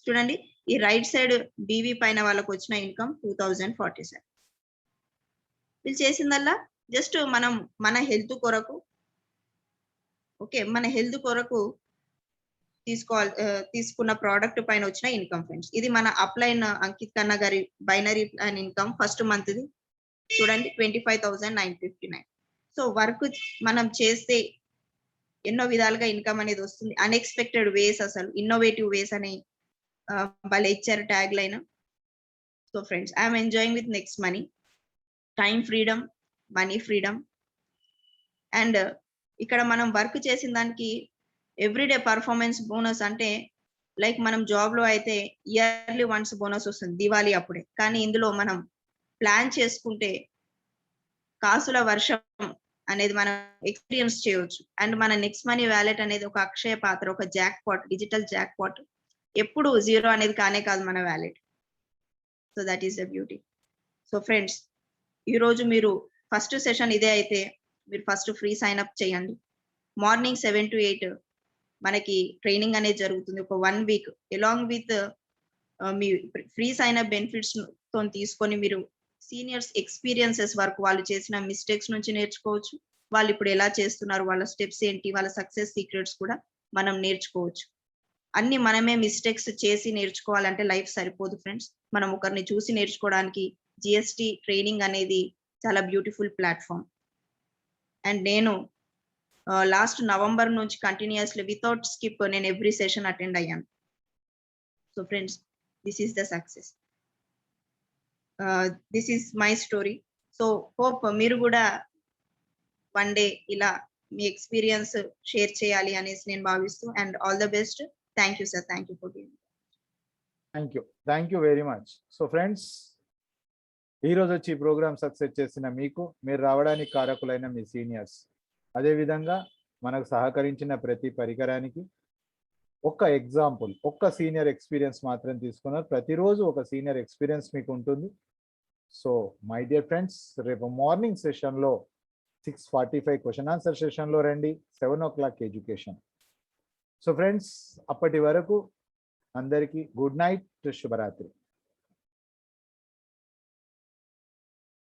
చూడండి, ఈ రైట్ సైడ్ బీవీ పైన వాళ్ళకి వచ్చిన ఇన్కమ్ 2047. వీళ్ళు చేసిందల్లా జస్ట్ మనం మన హెల్త్ కొరకు ఓకే మన హెల్త్ కొరకు తీసుకున్న ప్రోడక్ట్ పైన వచ్చిన ఇన్కమ్ ఫ్రెండ్స్. ఇది మన అప్లైన్ అంకిత్ కన్నా గారి binary plan income first month the చూడండి 25,959. సో వర్క్ మనం చేస్తే ఎన్నో విధాలుగా ఇన్కమ్ అనేది వస్తుంది. అన్ఎక్స్పెక్టెడ్ వేస్, అసలు ఇన్నోవేటివ్ వేస్ అని వాళ్ళు ఇచ్చారు tag line. So friends, I'm enjoying with next money, time freedom, money freedom. And ఇక్కడ మనం వర్క్ చేసిన దానికి ఎవ్రీడే పర్ఫార్మెన్స్ బోనస్, అంటే లైక్ మనం జాబ్ లో అయితే ఇయర్లీ వన్స్ బోనస్ వస్తుంది దివాళీ అప్పుడే, కానీ ఇందులో మనం ప్లాన్ చేసుకుంటే కాసుల వర్షం అనేది మనం ఎక్స్పీరియన్స్ చేయవచ్చు. అండ్ మన నెక్స్ట్ మనీ వ్యాలెట్ అనేది ఒక అక్షయ పాత్ర, ఒక jackpot, digital jackpot. ఎప్పుడు జీరో అనేది కానే కాదు మన wallet. So that is the beauty. So friends, ఈ రోజు మీరు ఫస్ట్ సెషన్ ఇదే అయితే మీరు ఫస్ట్ ఫ్రీ సైన్ అప్ చేయండి. మార్నింగ్ 7 to 8 మనకి ట్రైనింగ్ అనేది జరుగుతుంది ఒక 1 week. అలాంగ్ విత్ మీ ఫ్రీ సైన్ అప్ బెనిఫిట్స్ తో తీసుకొని మీరు సీనియర్స్ ఎక్స్పీరియన్సెస్ వరకు వాళ్ళు చేసిన మిస్టేక్స్ నుంచి నేర్చుకోవచ్చు. వాళ్ళు ఇప్పుడు ఎలా చేస్తున్నారు, వాళ్ళ స్టెప్స్ ఏంటి, వాళ్ళ సక్సెస్ సీక్రెట్స్ కూడా మనం నేర్చుకోవచ్చు. అన్ని మనమే మిస్టేక్స్ చేసి నేర్చుకోవాలంటే లైఫ్ సరిపోదు ఫ్రెండ్స్. మనం ఒకరిని చూసి నేర్చుకోవడానికి జిఎస్టి ట్రైనింగ్ అనేది చాలా బ్యూటిఫుల్ ప్లాట్ఫామ్. అండ్ నేను లాస్ట్ నవంబర్ నుంచి కంటిన్యూస్లీ వితౌట్ స్కిప్ నేను ఎవ్రీ సెషన్ అటెండ్ అయ్యాను. So friends, this is the success, this is my story. So hope మీరు కూడా వన్ డే ఇలా మీ ఎక్స్పీరియన్స్ షేర్ చేయాలి అనేసి నేను భావిస్తూ. And all the best. Thank you sir, thank you for giving. Thank you very much. So friends, ఈరోజు వచ్చి ఈ ప్రోగ్రామ్ సక్సెస్ చేసిన మీకు, మీరు రావడానికి కారకులైన మీ సీనియర్స్, అదేవిధంగా మనకు సహకరించిన ప్రతి పరికరానికి ఒక్క ఎగ్జాంపుల్, ఒక్క సీనియర్ ఎక్స్పీరియన్స్ మాత్రం తీసుకున్నారు. ప్రతిరోజు ఒక సీనియర్ ఎక్స్పీరియన్స్ మీకు ఉంటుంది. సో మై డియర్ ఫ్రెండ్స్, రేపు మార్నింగ్ సెషన్లో 6:45 క్వశ్చన్ ఆన్సర్ సెషన్లో రండి, 7 o'clock ఎడ్యుకేషన్. సో ఫ్రెండ్స్, అప్పటి వరకు అందరికీ గుడ్ నైట్, శుభరాత్రి.